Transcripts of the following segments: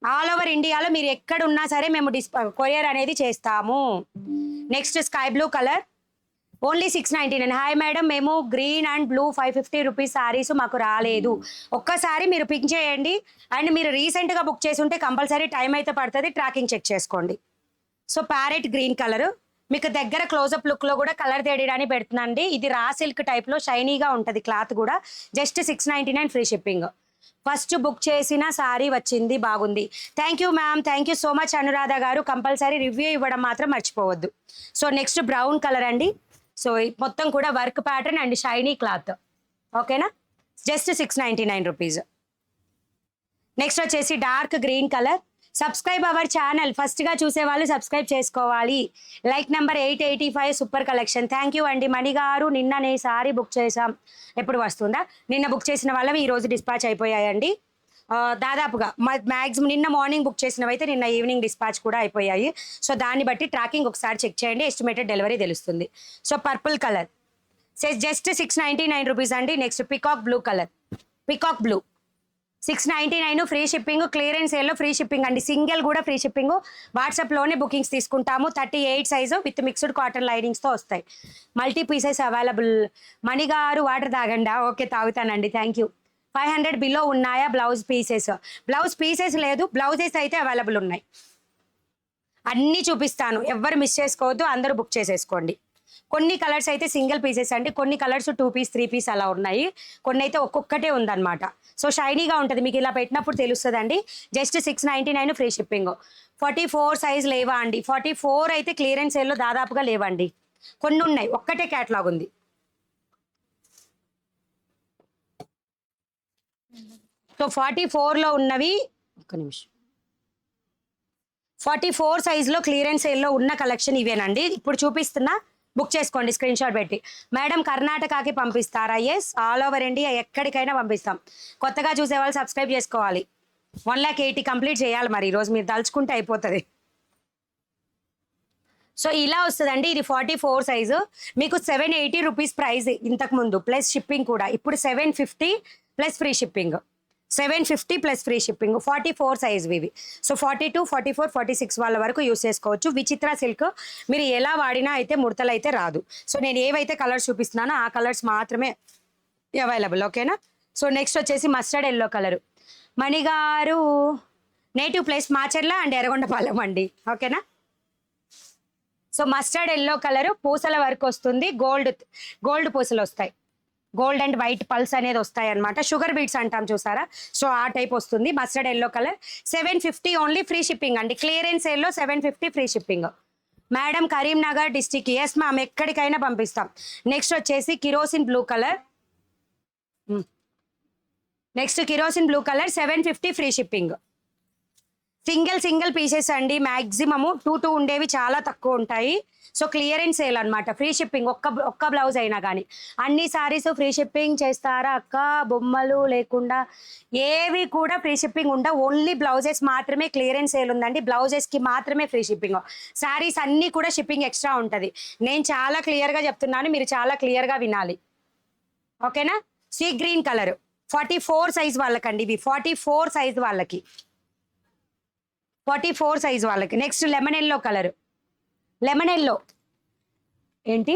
All over ఇండియాలో మీరు ఎక్కడున్నా సరే మేము కొరియర్ అనేది చేస్తాము. Next sky blue colour only 699. Hi madam, మేము green and blue 550 rupees saris మాకు రాలేదు. ఒక్కసారి మీరు పిక్ చేయండి. అండ్ మీరు రీసెంట్గా బుక్ చేసి ఉంటే కంపల్సరీ టైం అయితే పడుతుంది, ట్రాకింగ్ చెక్ చేసుకోండి. సో ప్యారెట్ గ్రీన్ కలర్ మీకు దగ్గర క్లోజప్ లుక్లో కూడా కలర్ తేయడానికి పెడుతుందండి. ఇది రా సిల్క్ టైప్లో షైనీగా ఉంటుంది, క్లాత్ కూడా. Just 699 free shipping. First book చేసిన సారీ వచ్చింది, బాగుంది. Thank you ma'am, thank you so much Anuradha గారు. కంపల్సరీ రివ్యూ ఇవ్వడం మాత్రం మర్చిపోవద్దు. సో నెక్స్ట్ బ్రౌన్ కలర్ అండి. సో మొత్తం కూడా work pattern and shiny cloth. ఓకేనా, జస్ట్ 699 రూపీస్. నెక్స్ట్ వచ్చేసి dark green colour. Subscribe our channel. ఫస్ట్గా చూసే వాళ్ళు సబ్స్క్రైబ్ చేసుకోవాలి. Like number 885 super collection. Thank you అండి మణి గారు. నిన్ననే సారీ బుక్ చేసాం, ఎప్పుడు వస్తుందా? నిన్న బుక్ చేసిన వాళ్ళవి ఈరోజు డిస్పాచ్ అయిపోయాయండి. దాదాపుగా మ్యాక్సిమం నిన్న మార్నింగ్ బుక్ చేసినవి అయితే నిన్న ఈవినింగ్ డిస్పాచ్ కూడా అయిపోయాయి. సో దాన్ని బట్టి ట్రాకింగ్ ఒకసారి చెక్ చేయండి, ఎస్టిమేటెడ్ డెలివరీ తెలుస్తుంది. So purple colour just 699 rupees అండి. Next peacock blue colour, peacock blue 699 free shipping. Clearance సేల్లో ఫ్రీ షిప్పింగ్ అండి, సింగిల్ కూడా ఫ్రీ షిప్పింగ్. వాట్సాప్లోనే బుకింగ్స్ తీసుకుంటాము. 38 సైజు విత్ మిక్స్డ్ కాటన్ లైనింగ్స్తో వస్తాయి. Multi pieces available. మణి గారు వాటర్ తాగండా? ఓకే తాగుతానండి, థ్యాంక్ యూ. 500 బిలో ఉన్నాయా బ్లౌజ్ పీసెస్? బ్లౌజ్ పీసెస్ లేదు, బ్లౌజెస్ అయితే అవైలబుల్ ఉన్నాయి. అన్నీ చూపిస్తాను, ఎవ్వరు మిస్ చేసుకోవద్దు, అందరూ బుక్ చేసేసుకోండి. కొన్ని కలర్స్ అయితే సింగిల్ పీసెస్ అండి, కొన్ని కలర్స్ 2 పీస్ 3 పీస్ అలా ఉన్నాయి, కొన్ని అయితే ఒక్కొక్కటే ఉందన్నమాట. సో షైనీగా ఉంటుంది, మీకు ఇలా పెట్టినప్పుడు తెలుస్తుందండి. Just 699 free shipping. 44 సైజ్ లేవా అండి? 44 అయితే క్లియరెన్స్ సేల్లో దాదాపుగా లేవండి, కొన్ని ఉన్నాయి, ఒక్కటే క్యాటలాగ్ ఉంది. సో 44లో ఉన్నవి, ఒక్క నిమిషం, 44 సైజ్లో క్లియరెన్స్ సేల్లో ఉన్న కలెక్షన్ ఇవేనండి. ఇప్పుడు చూపిస్తున్నా, బుక్ చేసుకోండి స్క్రీన్ షాట్ పెట్టి. మేడం కర్ణాటకకి పంపిస్తారా? ఎస్, ఆల్ ఓవర్ ఇండియా ఎక్కడికైనా పంపిస్తాం. కొత్తగా చూసే వాళ్ళు సబ్స్క్రైబ్ చేసుకోవాలి. 1,80,000 కంప్లీట్ చేయాలి మరి ఈరోజు, మీరు తలుచుకుంటే అయిపోతుంది. సో ఇలా వస్తుందండి, ఇది 44 సైజు. మీకు 780 రూపీస్ ప్రైస్ ఇంతకుముందు, ప్లస్ షిప్పింగ్ కూడా. ఇప్పుడు 750 plus free shipping. 750 plus free shipping. 44 size ఇవి. సో 42, 44, 46 వాళ్ళ వరకు యూస్ చేసుకోవచ్చు. విచిత్ర సిల్క్ మీరు ఎలా వాడినా అయితే ముడతలు అయితే రాదు. సో నేను ఏవైతే కలర్స్ చూపిస్తున్నానో ఆ కలర్స్ మాత్రమే అవైలబుల్. ఓకేనా. సో నెక్స్ట్ వచ్చేసి మస్టర్డ్ ఎల్లో కలరు. మణిగారు native place Macherla and Yerragondapalem అండి. ఓకేనా. సో మస్టర్డ్ ఎల్లో కలరు, పూసల వర్క్ వస్తుంది, గోల్డ్ పూసలు వస్తాయి, గోల్డ్ అండ్ వైట్ పల్స్ అనేది వస్తాయి అనమాట. షుగర్ బీట్స్ అంటాం చూసారా, సో ఆ టైప్ వస్తుంది. Mustard yellow colour 750 only free shipping అండి. క్లియరెన్స్ సేల్లో 750 free shipping. Madam Karimnagar district. Yes ma'am, ఎక్కడికైనా పంపిస్తాం. నెక్స్ట్ వచ్చేసి kerosene blue colour. Next kerosene blue colour 750 free shipping. Single pieces అండి, మ్యాక్సిమము 2 ఉండేవి చాలా తక్కువ ఉంటాయి. సో క్లియరెన్స్ సేల్ అనమాట, ఫ్రీ షిప్పింగ్. ఒక్క బ్లౌజ్ అయినా కానీ. అన్ని సారీస్ ఫ్రీ షిప్పింగ్ చేస్తారా అక్క? బొమ్మలు లేకుండా ఏవి కూడా ఫ్రీ షిప్పింగ్ ఉండవు, ఓన్లీ బ్లౌజెస్ మాత్రమే క్లియరెన్స్ సేల్ ఉందండి. బ్లౌజెస్కి మాత్రమే ఫ్రీ షిప్పింగ్. సారీస్ అన్నీ కూడా షిప్పింగ్ ఎక్స్ట్రా ఉంటుంది. నేను చాలా క్లియర్గా చెప్తున్నాను, మీరు చాలా క్లియర్గా వినాలి. ఓకేనా. సీ గ్రీన్ కలర్ 44 సైజ్ వాళ్ళకండి ఇవి, 44 సైజ్ వాళ్ళకి, 44 సైజ్ వాళ్ళకి. Next lemon yellow colour. Lemon yellow ఏంటి,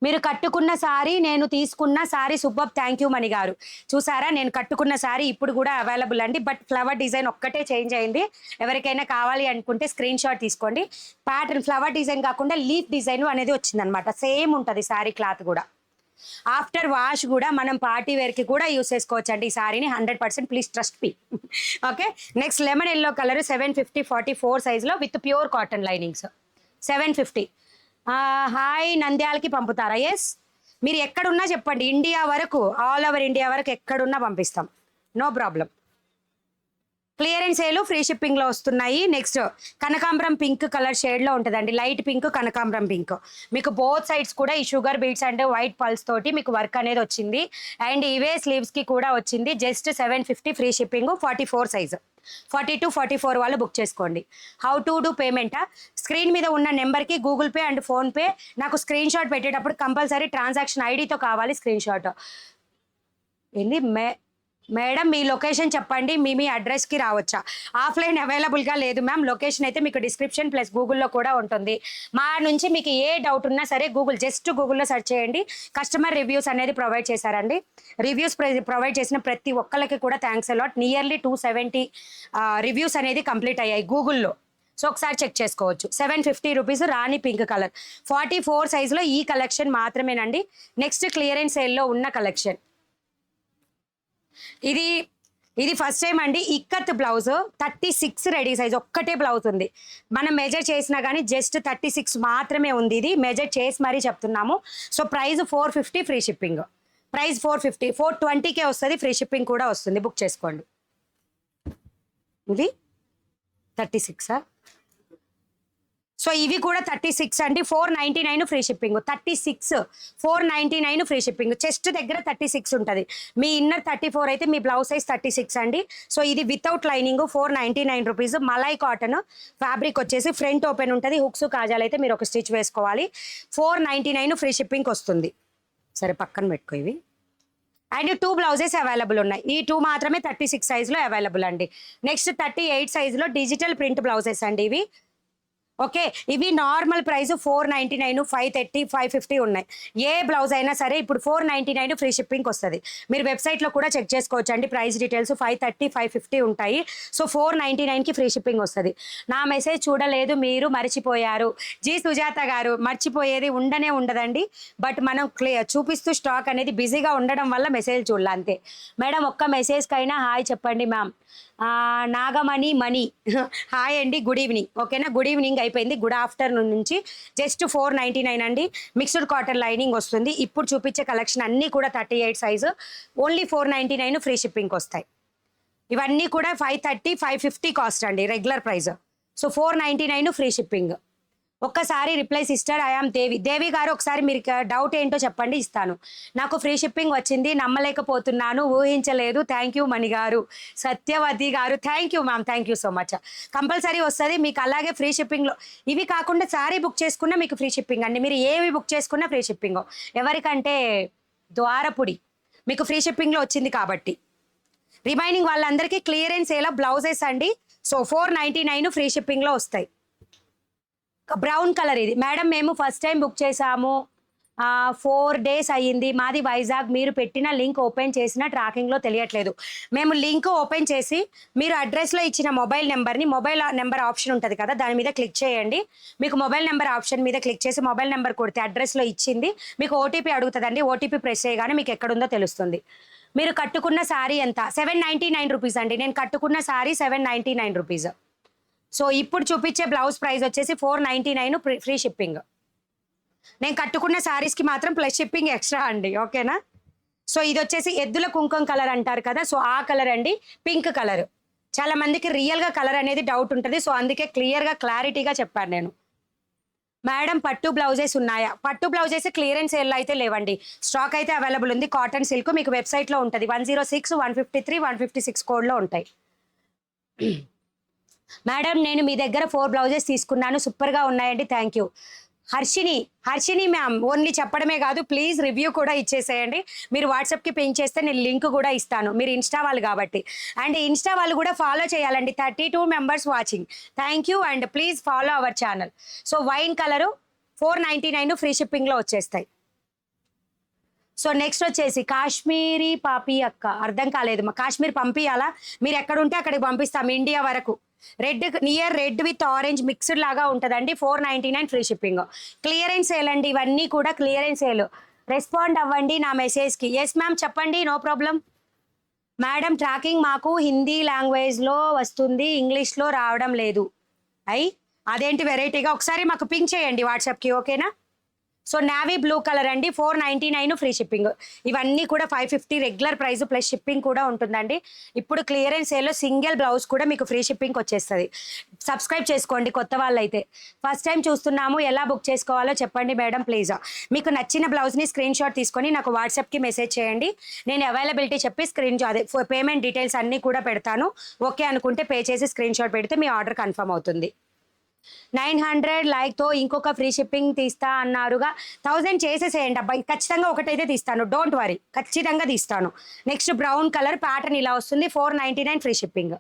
మీరు కట్టుకున్న సారీ, నేను తీసుకున్న సారీ సూపర్. థ్యాంక్ యూ మణి గారు. చూసారా, నేను కట్టుకున్న సారీ ఇప్పుడు కూడా అవైలబుల్ అండి, బట్ ఫ్లవర్ డిజైన్ ఒక్కటే చేంజ్ అయింది. ఎవరికైనా కావాలి అనుకుంటే స్క్రీన్ షాట్ తీసుకోండి. ప్యాటర్న్ ఫ్లవర్ డిజైన్ కాకుండా లీఫ్ డిజైన్ అనేది వచ్చిందనమాట, సేమ్ ఉంటుంది సారీ క్లాత్ కూడా. ఆఫ్టర్ వాష్ కూడా మనం పార్టీ వేర్కి కూడా యూస్ చేసుకోవచ్చు అండి ఈ సారీని, 100%. Please trust me. Okay. Next lemon yellow colour 750 44 సైజ్లో with pure cotton linings 750. Hi నంద్యాలకి పంపుతారా? ఎస్, మీరు ఎక్కడున్నా చెప్పండి, ఇండియా వరకు, ఆల్ ఓవర్ ఇండియా వరకు ఎక్కడున్నా పంపిస్తాం, no problem. Clearance sale free షిప్పింగ్లో వస్తున్నాయి. నెక్స్ట్ కనకాంబరం పింక్ కలర్ షేడ్లో ఉంటుందండి, లైట్ పింక్ కనకాంబరం పింక్. మీకు బోత్ సైడ్స్ కూడా ఈ sugar beads and white pearls తోటి మీకు వర్క్ అనేది వచ్చింది. అండ్ ఇవే స్లీవ్స్కి కూడా వచ్చింది. Just 750 free shipping. 44 సైజు. 42, 44 వాళ్ళు బుక్ చేసుకోండి. హౌ టు డూ పేమెంటా? స్క్రీన్ మీద ఉన్న నెంబర్కి గూగుల్ పే అండ్ ఫోన్పే. నాకు స్క్రీన్ షాట్ పెట్టేటప్పుడు కంపల్సరీ ట్రాన్సాక్షన్ ఐడితో కావాలి స్క్రీన్ షాట్. ఏంది మేడం మీ లొకేషన్ చెప్పండి, మీ అడ్రస్కి రావచ్చా? ఆఫ్లైన్ అవైలబుల్గా లేదు మ్యామ్. లొకేషన్ అయితే మీకు డిస్క్రిప్షన్ ప్లస్ గూగుల్లో కూడా ఉంటుంది. మా నుంచి మీకు ఏ డౌట్ ఉన్నా సరే జస్ట్ గూగుల్లో సెర్చ్ చేయండి. కస్టమర్ రివ్యూస్ అనేది ప్రొవైడ్ చేశారండి. రివ్యూస్ ప్రొవైడ్ చేసిన ప్రతి ఒక్కరికి కూడా థ్యాంక్స్ అలాట్. నియర్లీ 270 రివ్యూస్ అనేది కంప్లీట్ అయ్యాయి గూగుల్లో. సో ఒకసారి చెక్ చేసుకోవచ్చు. 750 రూపీస్ రాణి పింక్ కలర్ 44 సైజులో ఈ కలెక్షన్ మాత్రమేనండి. నెక్స్ట్ క్లియరెన్స్ సేల్లో ఉన్న కలెక్షన్ ఇది ఫస్ట్ టైం అండి. ఇక్కత్ బ్లౌజ్ 36 రెడీ సైజ్, ఒక్కటే బ్లౌజ్ ఉంది. మనం మెజర్ చేసినా కానీ జస్ట్ 36 మాత్రమే ఉంది. ఇది మెజర్ చేసి మరీ చెప్తున్నాము. So price 450 free shipping. Price 450, 420కే వస్తుంది, ఫ్రీ షిప్పింగ్ కూడా వస్తుంది. బుక్ చేసుకోండి. ఇది 36. సో ఇవి కూడా 36 అండి. 499 free shipping. 36 499 free shipping. Chest దగ్గర 36 ఉంటుంది. మీ ఇన్నర్ 34 అయితే మీ బ్లౌజ్ సైజ్ 36 అండి. సో ఇది without lining 499 rupees. Malai cotton fabric వచ్చేసి ఫ్రంట్ ఓపెన్ ఉంటుంది. హుక్స్ కాజాలు అయితే మీరు ఒక స్టిచ్ వేసుకోవాలి. 499 ఫ్రీ షిప్పింగ్ వస్తుంది. సరే పక్కన పెట్టుకో ఇవి. అండ్ 2 బ్లౌజెస్ అవైలబుల్ ఉన్నాయి. ఈ 2 మాత్రమే 36 సైజులో అవైలబుల్ అండి. నెక్స్ట్ 38 సైజులో డిజిటల్ ప్రింట్ బ్లౌజెస్ అండి ఇవి. ఓకే, ఇవి నార్మల్ ప్రైస్ 499, 530, 550 ఉన్నాయి. ఏ బ్లౌజ్ అయినా సరే ఇప్పుడు 499 ఫ్రీ షిప్పింగ్ వస్తుంది. మీరు వెబ్సైట్లో కూడా చెక్ చేసుకోవచ్చు అండి. ప్రైస్ డీటెయిల్స్ 530, 550 ఉంటాయి. సో 499కి ఫ్రీ షిప్పింగ్ వస్తుంది. నా మెసేజ్ చూడలేదు, మీరు మర్చిపోయారు. జీ సుజాత గారు, మర్చిపోయేది ఉండదండి. బట్ మనం చూపిస్తూ స్టాక్ అనేది బిజీగా ఉండడం వల్ల మెసేజ్ చూడాలి అంతే. మేడం ఒక్క మెసేజ్కైనా హాయ్ చెప్పండి మ్యామ్. నాగమణి హాయ్ అండి, గుడ్ ఈవినింగ్. ఓకేనా, గుడ్ ఈవినింగ్ అయిపోయింది. గుడ్ ఆఫ్టర్నూన్ నుంచి జస్ట్ 499 అండి. మిక్స్డ్ కాటన్ లైనింగ్ వస్తుంది. ఇప్పుడు చూపించే కలెక్షన్ అన్నీ కూడా 38 సైజు, ఓన్లీ 499 ఫ్రీ షిప్పింగ్కి వస్తాయి. ఇవన్నీ కూడా 530, 550 కాస్ట్ అండి regular price. So 499 free shipping. ఒక్కసారి రిప్లై సిస్టర్ ఐ ఆమ్ దేవి గారు, ఒకసారి మీరు డౌట్ ఏంటో చెప్పండి, ఇస్తాను. నాకు ఫ్రీ షిప్పింగ్ వచ్చింది, నమ్మలేకపోతున్నాను, ఊహించలేదు. థ్యాంక్ యూ మణి గారు. సత్యవతి గారు, thank you ma'am, thank you so much. Compulsory వస్తుంది మీకు. అలాగే ఫ్రీ షిప్పింగ్లో ఇవి కాకుండా సారీ బుక్ చేసుకున్నా మీకు ఫ్రీ షిప్పింగ్ అండి. మీరు ఏవి బుక్ చేసుకున్నా ఫ్రీ షిప్పింగ్. ఎవరికంటే ద్వారపుడి మీకు ఫ్రీ షిప్పింగ్లో వచ్చింది కాబట్టి. రిమైనింగ్ వాళ్ళందరికీ క్లియరెన్స్ ఎలా బ్లౌజెస్ అండి. సో 499 ఫ్రీ షిప్పింగ్లో వస్తాయి. బ్రౌన్ కలర్ ఇది మేడం, మేము ఫస్ట్ టైం బుక్ చేసాము, 4 days అయ్యింది. మాది వైజాగ్. మీరు పెట్టిన లింక్ ఓపెన్ చేసిన ట్రాకింగ్లో తెలియట్లేదు. మేము లింక్ ఓపెన్ చేసి మీరు అడ్రస్లో ఇచ్చిన మొబైల్ నెంబర్ ఆప్షన్ ఉంటుంది కదా, దాని మీద క్లిక్ చేయండి. మీకు మొబైల్ నెంబర్ ఆప్షన్ మీద క్లిక్ చేసి మొబైల్ నెంబర్ కొడితే అడ్రస్లో ఇచ్చింది మీకు ఓటీపీ అడుగుతుందండి. ఓటీపీ ప్రెస్ చేయగానే మీకు ఎక్కడుందో తెలుస్తుంది. మీరు కట్టుకున్న శారీ ఎంత? 799 రూపీస్ అండి. నేను కట్టుకున్న శారీ 799 రూపీస్. సో ఇప్పుడు చూపించే బ్లౌజ్ ప్రైస్ వచ్చేసి 499 ఫ్రీ షిప్పింగ్. నేను కట్టుకున్న శారీస్కి మాత్రం ప్లస్ షిప్పింగ్ ఎక్స్ట్రా అండి. ఓకేనా. సో ఇది వచ్చేసి ఎద్దుల కుంకుమ కలర్ అంటారు కదా, సో ఆ కలర్ అండి. Pink colour. చాలా మందికి రియల్గా కలర్ అనేది డౌట్ ఉంటుంది. సో అందుకే క్లియర్గా క్లారిటీగా చెప్పాను నేను. మేడం పట్టు బ్లౌజెస్ ఉన్నాయా? పట్టు బ్లౌజెస్ క్లియరెన్స్ సేల్లో అయితే లేవండి. స్టాక్ అయితే అవైలబుల్ ఉంది. కాటన్ సిల్క్ మీకు వెబ్సైట్లో ఉంటుంది. 106, 153, 156 కోడ్లో ఉంటాయి. మేడం నేను మీ దగ్గర 4 బ్లౌజెస్ తీసుకున్నాను, సూపర్గా ఉన్నాయండి, thank you. Harshini ma'am, only చెప్పడమే కాదు ప్లీజ్ రివ్యూ కూడా ఇచ్చేసేయండి. మీరు వాట్సాప్కి పింక్ చేస్తే నేను లింక్ కూడా ఇస్తాను. మీరు ఇన్స్టా వాళ్ళు కాబట్టి. అండ్ ఇన్స్టా వాళ్ళు కూడా ఫాలో చేయాలండి. 32 members watching, thank you. And please follow our channel. So wine colour 499 ఫ్రీ షిప్పింగ్లో వచ్చేస్తాయి. సో నెక్స్ట్ వచ్చేసి కాశ్మీరీ పాపి అక్క, అర్థం కాలేదు మా. కాశ్మీర్ పంపించాలా? మీరు ఎక్కడ ఉంటే అక్కడికి పంపిస్తాం, ఇండియా వరకు. రెడ్ విత్ ఆరెంజ్ మిక్స్డ్ లాగా ఉంటుందండి. 499 ఫ్రీ షిప్పింగ్. క్లియరెన్స్ సేల్ అండి, ఇవన్నీ కూడా క్లియరెన్స్ సేల్. రెస్పాండ్ అవ్వండి నా మెసేజ్కి. ఎస్ మ్యామ్ చెప్పండి, నో ప్రాబ్లం. మేడం ట్రాకింగ్ మాకు హిందీ లాంగ్వేజ్లో వస్తుంది, ఇంగ్లీష్లో రావడం లేదు. అదేంటి వెరైటీగా? ఒకసారి మాకు పింక్ చేయండి వాట్సాప్కి, ఓకేనా. సో నావీ బ్లూ కలర్ అండి, 499 ఫ్రీ షిప్పింగ్. ఇవన్నీ కూడా 550 రెగ్యులర్ ప్రైస్ ప్లస్ షిప్పింగ్ కూడా ఉంటుందండి. ఇప్పుడు క్లియరెన్స్ సేల్లో సింగిల్ బ్లౌజ్ కూడా మీకు ఫ్రీ షిప్పింగ్ వచ్చేస్తుంది. సబ్స్క్రైబ్ చేసుకోండి కొత్త వాళ్ళైతే. ఫస్ట్ టైం చూస్తున్నాము, ఎలా బుక్ చేసుకోవాలో చెప్పండి మేడం ప్లీజ్. మీకు నచ్చిన బ్లౌజ్ని స్క్రీన్ షాట్ తీసుకొని నాకు వాట్సాప్కి మెసేజ్ చేయండి. నేను అవైలబిలిటీ చెప్పి పేమెంట్ డీటెయిల్స్ అన్నీ కూడా పెడతాను. ఓకే అనుకుంటే పే చేసి స్క్రీన్ షాట్ పెడితే మీ ఆర్డర్ కన్ఫర్మ్ అవుతుంది. 900 లైక్తో ఇంకొక ఫ్రీ షిప్పింగ్ తీస్తా అన్నారుగా. 1000 చేసేసేయండి అబ్బాయి, ఖచ్చితంగా ఒకటైతే తీస్తాను, డోంట్ వరీ, ఖచ్చితంగా తీస్తాను. నెక్స్ట్ బ్రౌన్ కలర్ ప్యాటర్న్ ఇలా వస్తుంది, 499 ఫ్రీ షిప్పింగ్.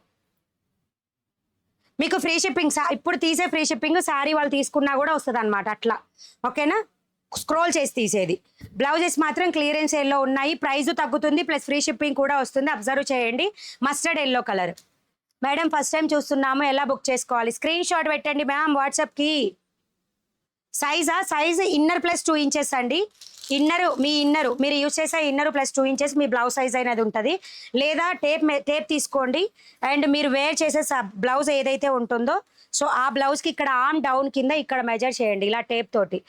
మీకు ఫ్రీ షిప్పింగ్ ఇప్పుడు తీసే ఫ్రీ షిప్పింగ్ శారీ వాళ్ళు తీసుకున్నా కూడా వస్తుంది అనమాట అట్లా. ఓకేనా, స్క్రోల్ చేసి తీసేది. బ్లౌజెస్ మాత్రం క్లియరెన్స్ ఎల్లో ఉన్నాయి, ప్రైస్ తగ్గుతుంది, ప్లస్ ఫ్రీ షిప్పింగ్ కూడా వస్తుంది. అబ్జర్వ్ చేయండి. Mustard yellow colour. Madam first time చూస్తున్నాము, ఎలా బుక్ చేసుకోవాలి? స్క్రీన్ షాట్ పెట్టండి మ్యామ్ వాట్సాప్కి. సైజ్ ఇన్నర్ ప్లస్ 2 ఇంచెస్ అండి. ఇన్నరు మీరు యూజ్ చేసే ఇన్నర్ ప్లస్ 2 ఇంచెస్ మీ బ్లౌజ్ సైజ్ అనేది ఉంటుంది. లేదా టేప్ తీసుకోండి అండ్ మీరు వేర్ చేసే బ్లౌజ్ ఏదైతే ఉంటుందో సో ఆ బ్లౌజ్కి ఇక్కడ ఆర్మ్ డౌన్ కింద ఇక్కడ మెజర్ చేయండి ఇలా టేప్ తోటి.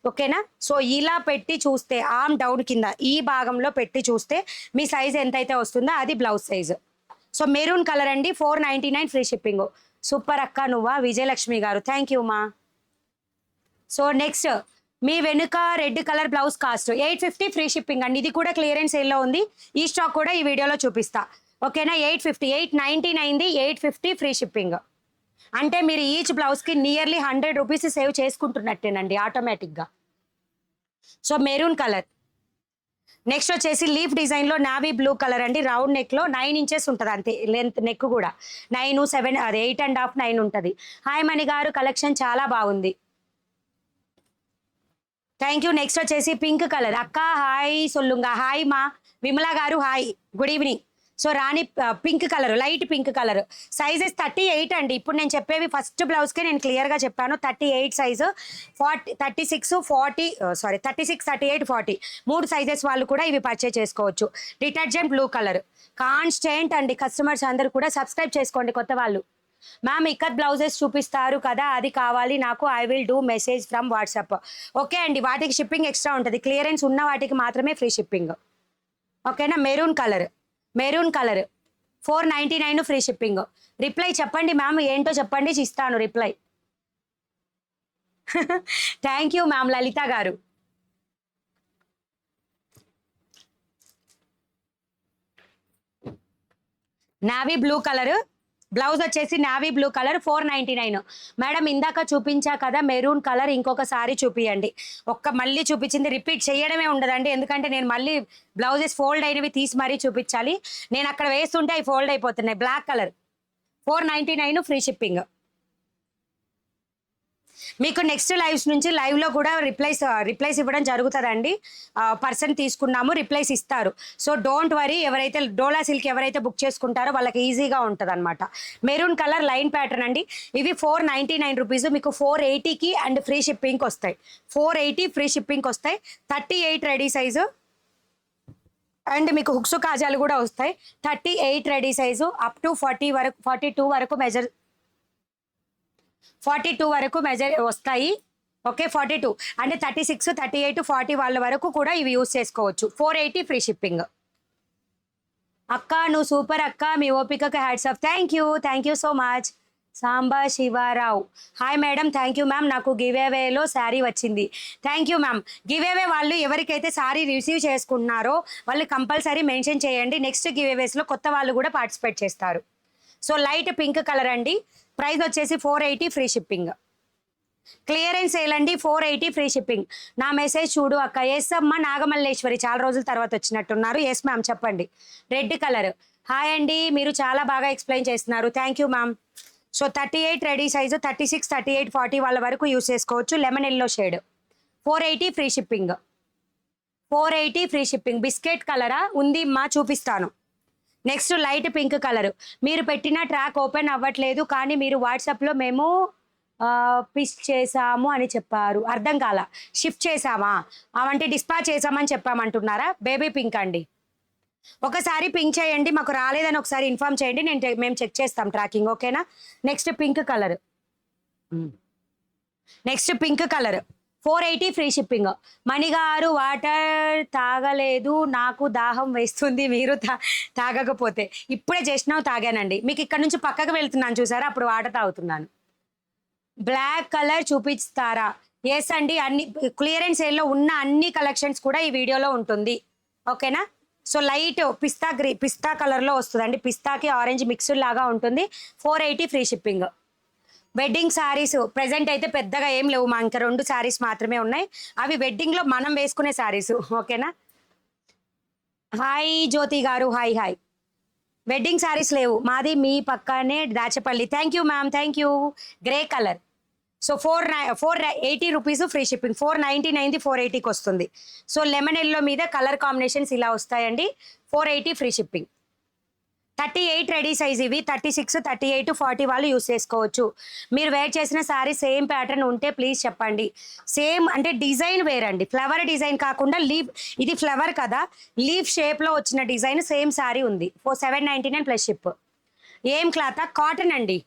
ఓకేనా, సో ఇలా పెట్టి చూస్తే ఆర్మ్ డౌన్ కింద ఈ భాగంలో పెట్టి చూస్తే మీ సైజ్ ఎంతైతే వస్తుందో అది blouse size. So maroon colour అండి, 499 ఫ్రీ షిప్పింగ్. సూపర్ అక్క నువ్వా, విజయలక్ష్మి గారు, థ్యాంక్ యూ మా. సో నెక్స్ట్ మీ వెనుక red colour blouse cost 850 free shipping అండి. ఇది కూడా క్లియరెన్స్ సేల్లో ఉంది, ఈ స్టాక్ కూడా ఈ వీడియోలో చూపిస్తా. ఓకేనా, 850, 899ది 850 ఫ్రీ షిప్పింగ్. అంటే మీరు ఈచ్ బ్లౌజ్కి నియర్లీ 100 రూపీస్ సేవ్ చేసుకుంటున్నట్టేనండి ఆటోమేటిక్గా. So maroon colour. నెక్స్ట్ వచ్చేసి లీఫ్ డిజైన్లో నావీ బ్లూ కలర్ అండి, రౌండ్ నెక్లో 9 ఇంచెస్ ఉంటుంది అంతే లెంత్, నెక్ కూడా 9, 7 అది 8.5, 9 ఉంటుంది. హాయ్ మణి గారు, కలెక్షన్ చాలా బాగుంది, థ్యాంక్ యూ. నెక్స్ట్ వచ్చేసి పింక్ కలర్. అక్క హాయ్ సొల్లుంగా, హాయ్ మా. విమలా గారు hi, good evening. So rani pink colour, light pink colour. Sizes 38 అండి. ఇప్పుడు నేను చెప్పేవి ఫస్ట్ బ్లౌజ్కే నేను క్లియర్గా చెప్పాను. 38 సైజు, 36, 38, 40 3 సైజెస్ వాళ్ళు కూడా ఇవి పర్చేజ్ చేసుకోవచ్చు. డిటర్జెంట్ బ్లూ కలర్, కాన్స్టెంట్ అండి. కస్టమర్స్ అందరూ కూడా సబ్స్క్రైబ్ చేసుకోండి కొత్త వాళ్ళు. మ్యామ్ ఇక్కత్ బ్లౌజెస్ చూపిస్తారు కదా, అది కావాలి నాకు, I will do message from WhatsApp. Okay అండి, వాటికి షిప్పింగ్ ఎక్స్ట్రా ఉంటుంది, క్లియరెన్స్ ఉన్న వాటికి మాత్రమే ఫ్రీ షిప్పింగ్. ఓకేనా, maroon colour 499 free shipping. Reply చెప్పండి మ్యామ్, ఏంటో చెప్పండి, ఇస్తాను రిప్లై. థ్యాంక్ యూ మ్యామ్ లలిత గారు. నావీ బ్లూ కలర్ బ్లౌజ్ వచ్చేసి నావీ బ్లూ కలర్, 499. మేడం ఇందాక చూపించా కదా మెరూన్ కలర్, ఇంకొకసారి చూపియండి. మళ్ళీ చూపించింది రిపీట్ చేయడమే ఉండదండి, ఎందుకంటే నేను మళ్ళీ బ్లౌజెస్ ఫోల్డ్ అయినవి తీసి మరీ చూపించాలి. నేను అక్కడ వేస్తుంటే అవి ఫోల్డ్ అయిపోతున్నాయి. Black colour, 499 free shipping. మీకు నెక్స్ట్ లైవ్స్ నుంచి లైవ్లో కూడా రిప్లైస్ ఇవ్వడం జరుగుతుందండి. పర్సన్ తీసుకున్నాము, రిప్లైస్ ఇస్తారు. సో డోంట్ వరీ, ఎవరైతే డోలా సిల్క్ ఎవరైతే బుక్ చేసుకుంటారో వాళ్ళకి ఈజీగా ఉంటుంది అనమాట. మెరూన్ కలర్ లైన్ ప్యాటర్న్ అండి. ఇవి 499 రూపీస్, మీకు 480కి అండ్ ఫ్రీ షిప్పింగ్కి వస్తాయి. 480 ఫ్రీ షిప్పింగ్కి వస్తాయి. 38 రెడీ సైజు అండ్ మీకు హుక్స్ కాజాలు కూడా వస్తాయి. 38 రెడీ సైజు అప్ టు 40 వరకు, 42 వరకు మెజర్, 42 వరకు మెజర్ వస్తాయి. ఓకే, 42 అంటే 36, 38, 40 వాళ్ళ వరకు కూడా ఇవి యూజ్ చేసుకోవచ్చు. 480 ఫ్రీ షిప్పింగ్. అక్క నువ్వు సూపర్ అక్క, మీ ఓపికకి hats off. Thank you so much. Samba Sivarao hi madam, thank you ma'am, నాకు గివ్ అవేలో శారీ వచ్చింది. Thank you ma'am. Give away వాళ్ళు ఎవరికైతే శారీ రిసీవ్ చేసుకుంటున్నారో వాళ్ళు కంపల్సరీ మెన్షన్ చేయండి. నెక్స్ట్ గివ్ అవేస్లో కొత్త వాళ్ళు కూడా పార్టిసిపేట్ చేస్తారు. సో లైట్ పింక్ కలర్ అండి, ప్రైస్ వచ్చేసి 480 ఫ్రీ షిప్పింగ్. క్లియరెన్స్ సేల్ అండి, 480 ఫ్రీ షిప్పింగ్. నా మెసేజ్ చూడు అక్క. ఎస్ అమ్మ నాగమల్లేశ్వరి, చాలా రోజుల తర్వాత వచ్చినట్టున్నారు. ఎస్ మ్యామ్ చెప్పండి. రెడ్ కలర్, హాయ్ అండి, మీరు చాలా బాగా ఎక్స్ప్లెయిన్ చేస్తున్నారు, thank you ma'am. So 38 ready size, 36, 38, 40 వాళ్ళ వరకు యూస్ చేసుకోవచ్చు. Lemon yellow shade, 480 free shipping. 480 free shipping. Biscuit కలరా ఉంది మా, చూపిస్తాను. Next light pink colour. మీరు పెట్టిన ట్రాక్ ఓపెన్ అవ్వట్లేదు, కానీ మీరు వాట్సాప్లో మేము పిచ్ చేసాము అని చెప్పారు, అర్థం కాల. షిఫ్ట్ చేసామా అవంటే డిస్పాచ్ చేసామని చెప్పామంటున్నారా? బేబీ పింక్ అండి. ఒకసారి పింక్ చేయండి, మాకు రాలేదని ఒకసారి ఇన్ఫార్మ్ చేయండి, మేము చెక్ చేస్తాం ట్రాకింగ్. ఓకేనా, next pink colour. 480 free shipping. మణిగారు వాటర్ తాగలేదు, నాకు దాహం వేస్తుంది, మీరు తాగకపోతే. ఇప్పుడే జస్ట్ నౌ తాగానండి, మీకు ఇక్కడ నుంచి పక్కకు వెళ్తున్నాను చూసారా, అప్పుడు వాటర్ తాగుతున్నాను. బ్లాక్ కలర్ చూపిస్తారా? ఎస్ అండి, అన్ని క్లియరెన్స్ సేల్లో ఉన్న అన్ని కలెక్షన్స్ కూడా ఈ వీడియోలో ఉంటుంది. ఓకేనా, సో లైట్ పిస్తా కలర్లో వస్తుందండి, పిస్తాకి ఆరెంజ్ మిక్స్డ్ లాగా ఉంటుంది. 480 free shipping. Wedding saris present అయితే పెద్దగా ఏం లేవు మా, ఇంకా 2 శారీస్ మాత్రమే ఉన్నాయి. అవి వెడ్డింగ్లో మనం వేసుకునే శారీస్. ఓకేనా. హాయ్ జ్యోతి గారు, హాయ్ హాయ్. వెడ్డింగ్ శారీస్ లేవు, మాది మీ పక్కనే Dachepalli. Thank you ma'am, thank you. Grey colour. So 480 rupees free shipping. 499 480కి వస్తుంది. సో లెమన్ ఎల్లో మీద కలర్ కాంబినేషన్స్ ఇలా వస్తాయండి. 480 ఫ్రీ షిప్పింగ్. 38 రెడీ సైజ్ ఇవి. 36, 38, 40 వాళ్ళు యూస్ చేసుకోవచ్చు. మీరు వేర్ చేసిన శారీ సేమ్ ప్యాటర్న్ ఉంటే ప్లీజ్ చెప్పండి. సేమ్ అంటే డిజైన్ వేరండి, ఫ్లవర్ డిజైన్ కాకుండా లీవ్. ఇది ఫ్లవర్ కదా, లీవ్ షేప్లో వచ్చిన డిజైన్ సేమ్ శారీ ఉంది. 799 ప్లస్ షిప్. ఏం క్లాత్? కాటన్ అండి.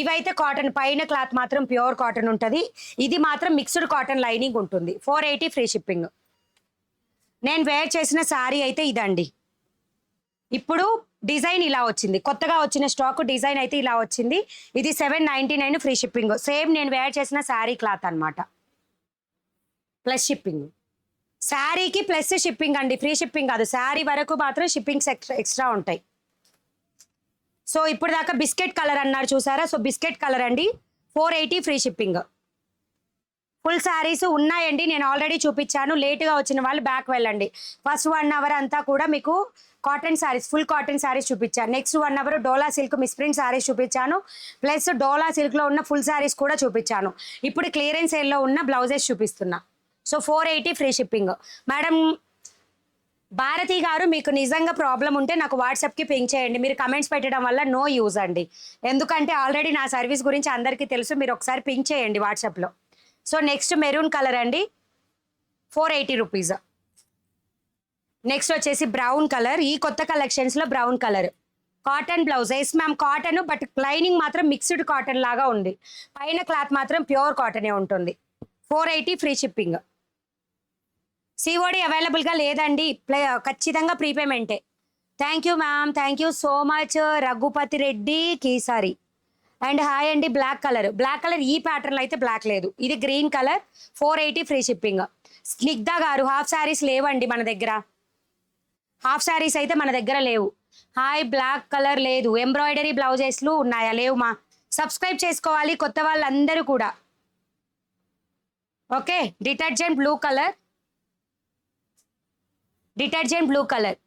ఇవైతే కాటన్, పైన క్లాత్ మాత్రం ప్యూర్ కాటన్ ఉంటుంది. ఇది మాత్రం మిక్స్డ్ కాటన్ లైనింగ్ ఉంటుంది. 480 ఫ్రీ షిప్పింగ్. నేను వేర్ చేసిన శారీ అయితే ఇదండి. ఇప్పుడు డిజైన్ ఇలా వచ్చింది, కొత్తగా వచ్చిన స్టాక్ డిజైన్ అయితే ఇలా వచ్చింది. ఇది 799 ఫ్రీ షిప్పింగ్. సేమ్ నేను వేర్ చేసిన శారీ క్లాత్ అనమాట, ప్లస్ షిప్పింగ్. శారీకి ప్లస్ షిప్పింగ్ అండి, ఫ్రీ షిప్పింగ్ కాదు. శారీ వరకు మాత్రం షిప్పింగ్స్ ఎక్స్ట్రా ఉంటాయి. సో ఇప్పుడు దాకా బిస్కెట్ కలర్ అన్నారు చూసారా, సో బిస్కెట్ కలర్ అండి. 480 ఫ్రీ షిప్పింగ్. ఫుల్ శారీస్ ఉన్నాయండి, నేను ఆల్రెడీ చూపించాను. లేట్గా వచ్చిన వాళ్ళు బ్యాక్ వెళ్ళండి. ఫస్ట్ 1 అవర్ అంతా కూడా మీకు cotton saris, full cotton saris చూపించాను. నెక్స్ట్ 1 అవర్ డోలా సిల్క్ మిస్ప్రింట్ శారీస్ చూపించాను. ప్లస్ డోలా సిల్క్లో ఉన్న ఫుల్ శారీస్ కూడా చూపించాను. ఇప్పుడు క్లియరెన్స్ సేల్లో ఉన్న బ్లౌజెస్ చూపిస్తున్నా. So 480 free shipping. Madam Bharathi garu, మీకు నిజంగా ప్రాబ్లం ఉంటే నాకు వాట్సాప్కి పింక్ చేయండి. మీరు కమెంట్స్ పెట్టడం వల్ల నో యూజ్ అండి. ఎందుకంటే ఆల్రెడీ నా సర్వీస్ గురించి అందరికీ తెలుసు. మీరు ఒకసారి పింక్ చేయండి వాట్సాప్లో. సో నెక్స్ట్ మెరూన్ కలర్ అండి, 480 రూపీస్. నెక్స్ట్ వచ్చేసి బ్రౌన్ కలర్. ఈ కొత్త కలెక్షన్స్లో brown colour cotton blouse. Yes ma'am cotton, but lining మాత్రం మిక్స్డ్ కాటన్ లాగా ఉంది. పైన క్లాత్ మాత్రం ప్యూర్ కాటనే ఉంటుంది. 480 ఫ్రీ షిప్పింగ్. సిఓడి అవైలబుల్గా లేదండి, ఖచ్చితంగా ప్రీపేమెంటే. Thank you ma'am, thank you so much. Raghupathi Reddy కీసారి అండ్ హాయ్ అండి. బ్లాక్ కలర్, బ్లాక్ కలర్ ఈ ప్యాటర్న్లో అయితే బ్లాక్ లేదు. ఇది green colour. 480 free shipping. Snigdha గారు, హాఫ్ శారీస్ లేవండి మన దగ్గర. హాఫ్ శారీస్ అయితే మన దగ్గర లేవు. హాయ్, బ్లాక్ కలర్ లేదు. ఎంబ్రాయిడరీ బ్లౌజెస్లు ఉన్నాయా? లేవు మా. సబ్స్క్రైబ్ చేసుకోవాలి కొత్త వాళ్ళందరూ కూడా. Okay. Detergent blue colour, detergent blue colour.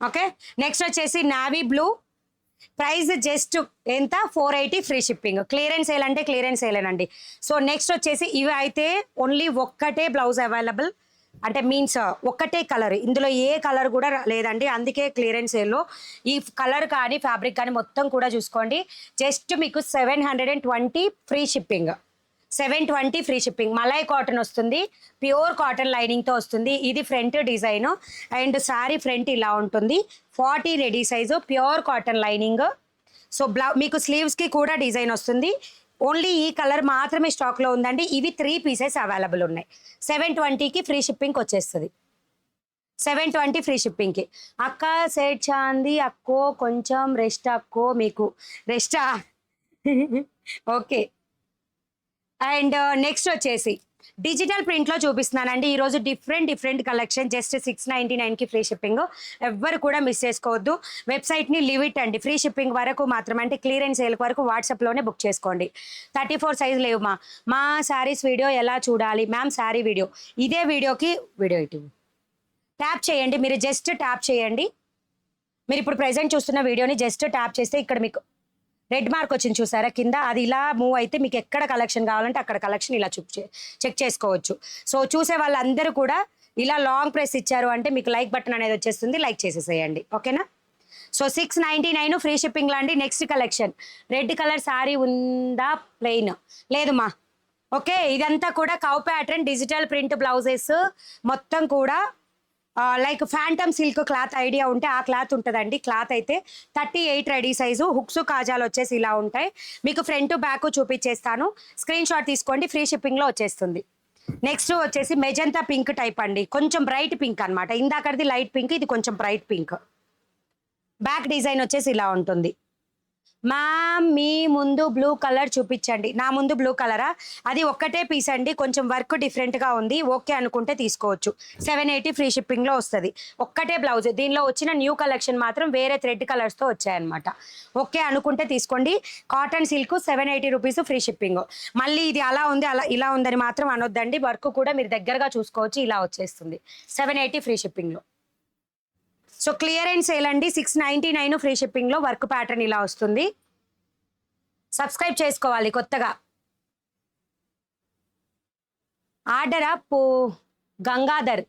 Okay. Next వచ్చేసి నావీ బ్లూ. ప్రైస్ జస్ట్ ఎంత? 480 ఫ్రీ షిప్పింగ్. క్లియరెన్స్ సేల్ అంటే క్లియరెన్స్ సేలేనండి. సో నెక్స్ట్ వచ్చేసి ఇవి అయితే ఓన్లీ ఒక్కటే బ్లౌజ్ అవైలబుల్, అంటే మీన్స్ ఒక్కటే కలర్. ఇందులో ఏ కలర్ కూడా లేదండి, అందుకే క్లియరెన్స్ సేల్లో. ఈ కలర్ కానీ ఫ్యాబ్రిక్ కానీ మొత్తం కూడా చూసుకోండి. జస్ట్ మీకు 720 free shipping. 720 free shipping. Malai cotton వస్తుంది, ప్యూర్ కాటన్ లైనింగ్తో వస్తుంది. ఇది front design and sari front ఇలా ఉంటుంది. 40 ready size, pure cotton lining. So మీకు స్లీవ్స్కి కూడా డిజైన్ వస్తుంది. ఓన్లీ ఈ కలర్ మాత్రమే స్టాక్లో ఉందండి. ఇవి 3 పీసెస్ అవైలబుల్ ఉన్నాయి. 720కి ఫ్రీ షిప్పింగ్కి వచ్చేస్తుంది. 720 ఫ్రీ షిప్పింగ్కి. అక్క సెట్ చాంది అక్కో, కొంచెం రెస్ట్ అక్కో. మీకు రెస్టా? ఓకే. అండ్ నెక్స్ట్ వచ్చేసి డిజిటల్ ప్రింట్లో చూపిస్తున్నానండి ఈరోజు. Different collection. జస్ట్ 699కి ఫ్రీ షిప్పింగ్. ఎవ్వరు కూడా మిస్ చేసుకోవద్దు. వెబ్సైట్ని లిమిట్ అండి, ఫ్రీ షిప్పింగ్ వరకు మాత్రం, అంటే క్లియరెన్స్ సేల్ వరకు వాట్సాప్లోనే బుక్ చేసుకోండి. 34 సైజ్ లేవు మా. మా శారీస్ వీడియో ఎలా చూడాలి మ్యామ్? శారీ వీడియో ఇదే వీడియోకి వీడియో ఇటు ట్యాప్ చేయండి. మీరు జస్ట్ ట్యాప్ చేయండి. మీరు ఇప్పుడు ప్రెజెంట్ చూస్తున్న వీడియోని జస్ట్ ట్యాప్ చేస్తే ఇక్కడ మీకు రెడ్ మార్క్ వచ్చింది చూసారా కింద, అది ఇలా మూవ్ అయితే మీకు ఎక్కడ కలెక్షన్ కావాలంటే అక్కడ కలెక్షన్ ఇలా చెక్ చేసుకోవచ్చు. సో చూసే వాళ్ళందరూ కూడా ఇలా లాంగ్ ప్రెస్ ఇచ్చారు అంటే మీకు లైక్ బటన్ అనేది వచ్చేస్తుంది, లైక్ చేసేసేయండి. ఓకేనా. సో 699 ఫ్రీ షిప్పింగ్ లాంటి. Next collection red colour sari ఉందా? ప్లెయిన్ లేదు మా. ఓకే. ఇదంతా కూడా cow pattern digital print blouses మొత్తం కూడా like phantom silk cloth idea ఉంటే ఆ క్లాత్ ఉంటుందండి. క్లాత్ అయితే 38 రెడీ సైజు. హుక్స్ కాజాలు వచ్చేసి ఇలా ఉంటాయి. మీకు ఫ్రంట్ బ్యాక్ చూపించేస్తాను, స్క్రీన్ షాట్ తీసుకోండి. ఫ్రీ షిప్పింగ్లో వచ్చేస్తుంది. నెక్స్ట్ వచ్చేసి మెజంతా పింక్ టైప్ అండి, కొంచెం బ్రైట్ పింక్ అనమాట. ఇందాకది లైట్ పింక్, ఇది కొంచెం బ్రైట్ పింక్. బ్యాక్ డిజైన్ వచ్చేసి ఇలా ఉంటుంది. మ్యామ్ మీ ముందు బ్లూ కలర్ చూపించండి. నా ముందు బ్లూ కలరా? అది ఒక్కటే పీస్ అండి, కొంచెం వర్క్ డిఫరెంట్గా ఉంది. ఓకే అనుకుంటే తీసుకోవచ్చు. 780 ఫ్రీ షిప్పింగ్లో వస్తుంది. ఒక్కటే బ్లౌజ్. దీనిలో వచ్చిన న్యూ కలెక్షన్ మాత్రం వేరే థ్రెడ్ కలర్స్తో వచ్చాయన్నమాట. ఓకే అనుకుంటే తీసుకోండి. Cotton silk 780 rupees free shipping. మళ్ళీ ఇది అలా ఉంది అలా ఇలా ఉందని మాత్రం అనొద్దండి. వర్క్ కూడా మీరు దగ్గరగా చూసుకోవచ్చు. ఇలా వచ్చేస్తుంది 780 ఫ్రీ షిప్పింగ్లో. సో క్లియర్ అండ్ సేల్ అండి. 699 ఫ్రీ షిప్పింగ్లో వర్క్ ప్యాటర్న్ ఇలా వస్తుంది. సబ్స్క్రైబ్ చేసుకోవాలి కొత్తగా. ఆర్డరా గంగాధర్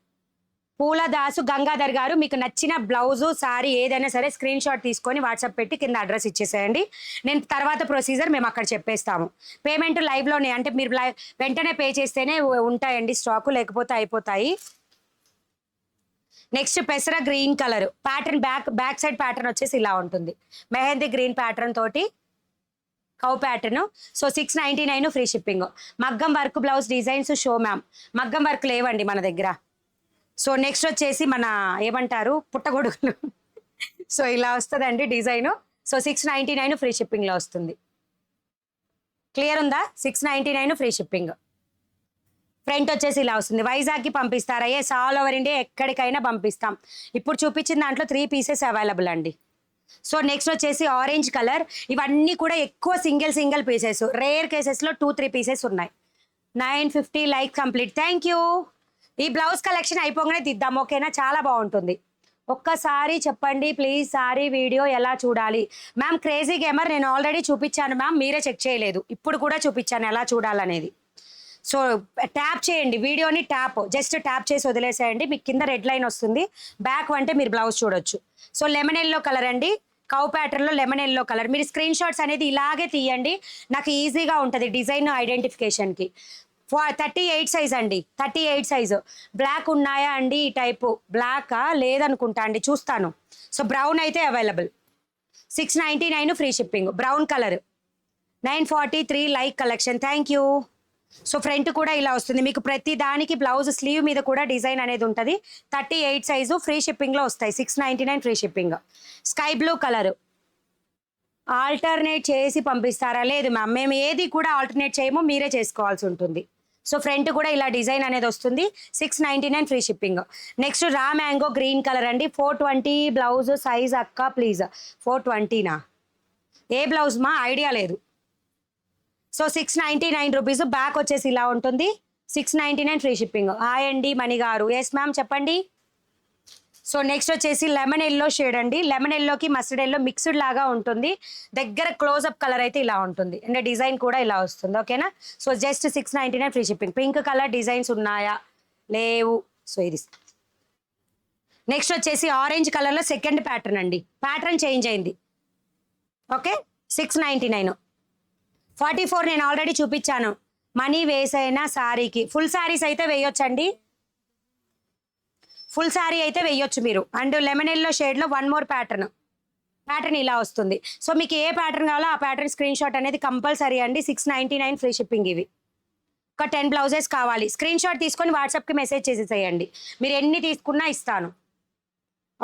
పూలదాసు గంగాధర్ గారు, మీకు నచ్చిన బ్లౌజు సారీ ఏదైనా సరే స్క్రీన్ షాట్ తీసుకొని వాట్సాప్ పెట్టి కింద అడ్రస్ ఇచ్చేసేయండి. నేను తర్వాత ప్రొసీజర్ మేము అక్కడ చెప్పేస్తాము. పేమెంట్ లైవ్లోనే, అంటే మీరు వెంటనే పే చేస్తేనే ఉంటాయండి స్టాకు, లేకపోతే అయిపోతాయి. నెక్స్ట్ పెసర green colour pattern, back side pattern వచ్చేసి ఇలా ఉంటుంది. మెహందీ గ్రీన్ ప్యాటర్న్ తోటి cow pattern. So 699 free shipping. మగ్గం work blouse designs show ma'am. మగ్గం వర్క్ లేవండి మన దగ్గర. సో నెక్స్ట్ వచ్చేసి మన ఏమంటారు పుట్టగొడుగులు. సో ఇలా వస్తుందండి డిజైన్. సో 699 ఫ్రీ షిప్పింగ్లో వస్తుంది. క్లియర్ ఉందా? 699 ఫ్రీ షిప్పింగ్. ఫ్రంట్ వచ్చేసి ఇలా వస్తుంది. వైజాగ్కి పంపిస్తారా? ఎస్, ఆల్ ఓవర్ ఇండియా ఎక్కడికైనా పంపిస్తాం. ఇప్పుడు చూపించిన దాంట్లో 3 పీసెస్ అవైలబుల్ అండి. సో నెక్స్ట్ వచ్చేసి ఆరెంజ్ కలర్. ఇవన్నీ కూడా ఎక్కువ సింగిల్ పీసెస్, రేర్ కేసెస్లో 2-3 పీసెస్ ఉన్నాయి. 950 లైక్ కంప్లీట్. Thank you. ఈ బ్లౌజ్ కలెక్షన్ అయిపోగానే తీద్దాం, ఓకేనా? చాలా బాగుంటుంది. ఒక్కసారి చెప్పండి ప్లీజ్, సారీ వీడియో ఎలా చూడాలి? మ్యామ్ క్రేజీ గేమర్ నేను ఆల్రెడీ చూపించాను మ్యామ్, మీరే చెక్ చేయలేదు. ఇప్పుడు కూడా చూపించాను ఎలా చూడాలనేది. సో ట్యాప్ చేయండి వీడియోని, జస్ట్ ట్యాప్ చేసి వదిలేసేయండి. మీకు కింద రెడ్ లైన్ వస్తుంది. బ్యాక్ అంటే మీరు బ్లౌజ్ చూడొచ్చు. సో లెమన్ ఎల్లో కలర్ అండి, కౌ ప్యాటర్న్లో లెమన్ ఎల్లో కలర్. మీరు స్క్రీన్ షాట్స్ అనేది ఇలాగే తీయండి, నాకు ఈజీగా ఉంటుంది డిజైన్ ఐడెంటిఫికేషన్కి. 38 సైజ్ అండి, 38 సైజు. బ్లాక్ ఉన్నాయా అండి? ఈ టైపు బ్లాకా? లేదనుకుంటా అండి, చూస్తాను. సో బ్రౌన్ అయితే available. 699 free shipping. Brown colour 943 like collection. Thank you. So front కూడా ఇలా వస్తుంది. మీకు ప్రతి దానికి బ్లౌజ్ స్లీవ్ మీద కూడా డిజైన్ అనేది ఉంటుంది. 38 సైజు ఫ్రీ షిప్పింగ్లో వస్తాయి. 699 free shipping. Sky blue colour. Alternate చేసి పంపిస్తారా? లేదు మ్యామ్, మేము ఏది కూడా ఆల్టర్నేట్ చేయము, మీరే చేసుకోవాల్సి ఉంటుంది. సో ఫ్రంట్ కూడా ఇలా డిజైన్ అనేది వస్తుంది. 699 free shipping. Next raw mango green colour అండి. 420 బ్లౌజ్ సైజ్ అక్క ప్లీజ్. 420నా? ఏ బ్లౌజ్ మా? ఐడియా లేదు. So 699 rupees. బ్యాక్ వచ్చేసి ఇలా ఉంటుంది. 699 ఫ్రీ షిప్పింగ్. హాయ్ అండి మణి గారు. ఎస్ మ్యామ్ చెప్పండి. సో నెక్స్ట్ వచ్చేసి లెమన్ ఎల్లో షేడ్ అండి. లెమన్ ఎల్లోకి మస్టర్డ్ ఎల్లో మిక్స్డ్ లాగా ఉంటుంది. దగ్గర క్లోజ్అప్ కలర్ అయితే ఇలా ఉంటుంది, అంటే డిజైన్ కూడా ఇలా వస్తుంది. ఓకేనా? So just 699 free shipping. Pink colour designs ఉన్నాయా? లేవు. సో ఇది నెక్స్ట్ వచ్చేసి ఆరెంజ్ కలర్లో సెకండ్ ప్యాటర్న్ అండి. ప్యాటర్న్ చేంజ్ అయింది. ఓకే, 699. 44 నేను ఆల్రెడీ చూపించాను. మనీ వేసైన శారీకి. ఫుల్ శారీస్ అయితే వేయొచ్చండి, ఫుల్ శారీ అయితే వేయొచ్చు మీరు. అండ్ లెమన్ ఎల్లో షేడ్లో వన్ మోర్ ప్యాటర్న్ ఇలా వస్తుంది. సో మీకు ఏ ప్యాటర్న్ కావాలో ఆ ప్యాటర్న్ స్క్రీన్ షాట్ అనేది కంపల్సరీ అండి. 699 ఫ్రీ షిప్పింగ్. ఇవి ఒక 10 బ్లౌజెస్ కావాలి. స్క్రీన్ షాట్ తీసుకొని వాట్సాప్కి మెసేజ్ చేసేసేయండి. మీరు ఎన్ని తీసుకున్నా ఇస్తాను,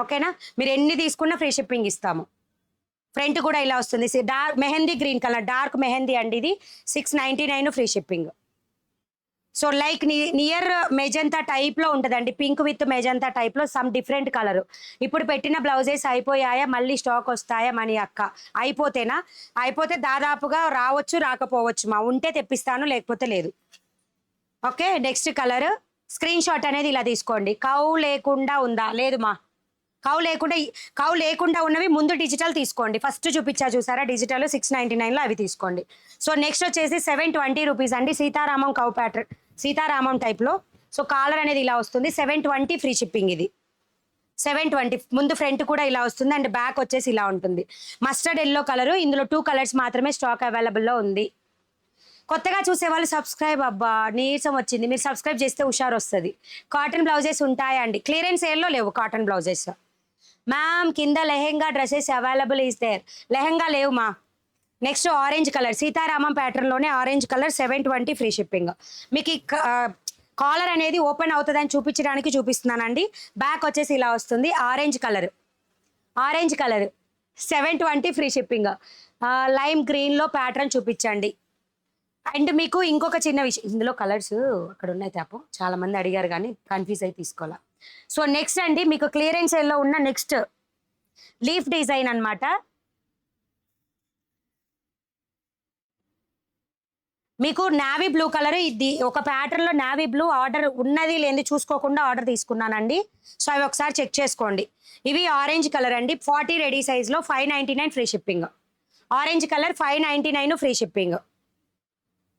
ఓకేనా? మీరు ఎన్ని తీసుకున్నా ఫ్రీ షిప్పింగ్ ఇస్తాము. ఫ్రంట్ కూడా ఇలా వస్తుంది. Dark mehndi green colour, dark mehndi అండి. ఇది 699 free shipping. So like near magenta టైప్లో ఉంటుందండి. పింక్ విత్ మెజంతా టైప్లో సమ్ డిఫరెంట్ కలర్. ఇప్పుడు పెట్టిన బ్లౌజెస్ అయిపోయాయా? మళ్ళీ స్టాక్ వస్తాయా మనీ అక్క? అయిపోతేనా? అయిపోతే దాదాపుగా రావచ్చు రాకపోవచ్చు మా. ఉంటే తెప్పిస్తాను, లేకపోతే లేదు. Okay, next colour. Screen shot అనేది ఇలా తీసుకోండి. కౌ లేకుండా ఉందా? లేదు మా. కౌ లేకుండా ఉన్నవి ముందు డిజిటల్ తీసుకోండి. ఫస్ట్ చూపించా చూసారా డిజిటల్ 699లో, అవి తీసుకోండి. సో నెక్స్ట్ వచ్చేసి 720 రూపీస్ అండి. సీతారామం కౌ ప్యాటర్న్, సీతారామం టైప్లో. సో కాలర్ అనేది ఇలా వస్తుంది. 720 ఫ్రీ షిప్పింగ్. ఇది 720. ముందు ఫ్రంట్ కూడా ఇలా వస్తుంది అండ్ బ్యాక్ వచ్చేసి ఇలా ఉంటుంది. Mustard yellow colour. ఇందులో 2 కలర్స్ మాత్రమే స్టాక్ అవైలబుల్లో ఉంది. కొత్తగా చూసేవాళ్ళు సబ్స్క్రైబ్. అబ్బా నీరసం వచ్చింది. మీరు సబ్స్క్రైబ్ చేస్తే హుషారు వస్తుంది. కాటన్ బ్లౌజెస్ ఉంటాయా అండి? క్లియరెన్స్ సేల్లో లేవు కాటన్ బ్లౌజెస్. మ్యామ్ కింద lehenga dresses available is there. Lehenga లేవు మా. నెక్స్ట్ ఆరెంజ్ కలర్, సీతారామం ప్యాటర్న్లోనే ఆరెంజ్ కలర్. 720 free shipping. మీకు కాలర్ అనేది ఓపెన్ అవుతుందని చూపించడానికి చూపిస్తున్నానండి. బ్యాక్ వచ్చేసి ఇలా వస్తుంది. Orange colour 720 free shipping. Lime గ్రీన్లో ప్యాటర్న్ చూపించండి. అండ్ మీకు ఇంకొక చిన్న విషయం, ఇందులో కలర్స్ అక్కడ ఉన్నాయి తాపు, చాలా మంది అడిగారు కానీ కన్ఫ్యూజ్ అయి తీసుకోవాలా. సో నెక్స్ట్ అండి మీకు క్లియరెన్స్ సేల్లో ఉన్న నెక్స్ట్ లీఫ్ డిజైన్ అన్నమాట. మీకు నావీ బ్లూ కలర్, ఇది ఒక ప్యాటర్న్ లో నావీ బ్లూ ఆర్డర్ ఉన్నది లేని చూసుకోకుండా ఆర్డర్ తీసుకున్నానండి. సో అవి ఒకసారి చెక్ చేసుకోండి. ఇవి ఆరెంజ్ కలర్ అండి, 40 రెడీ సైజ్ లో 599 free shipping. Orange colour 599 free shipping.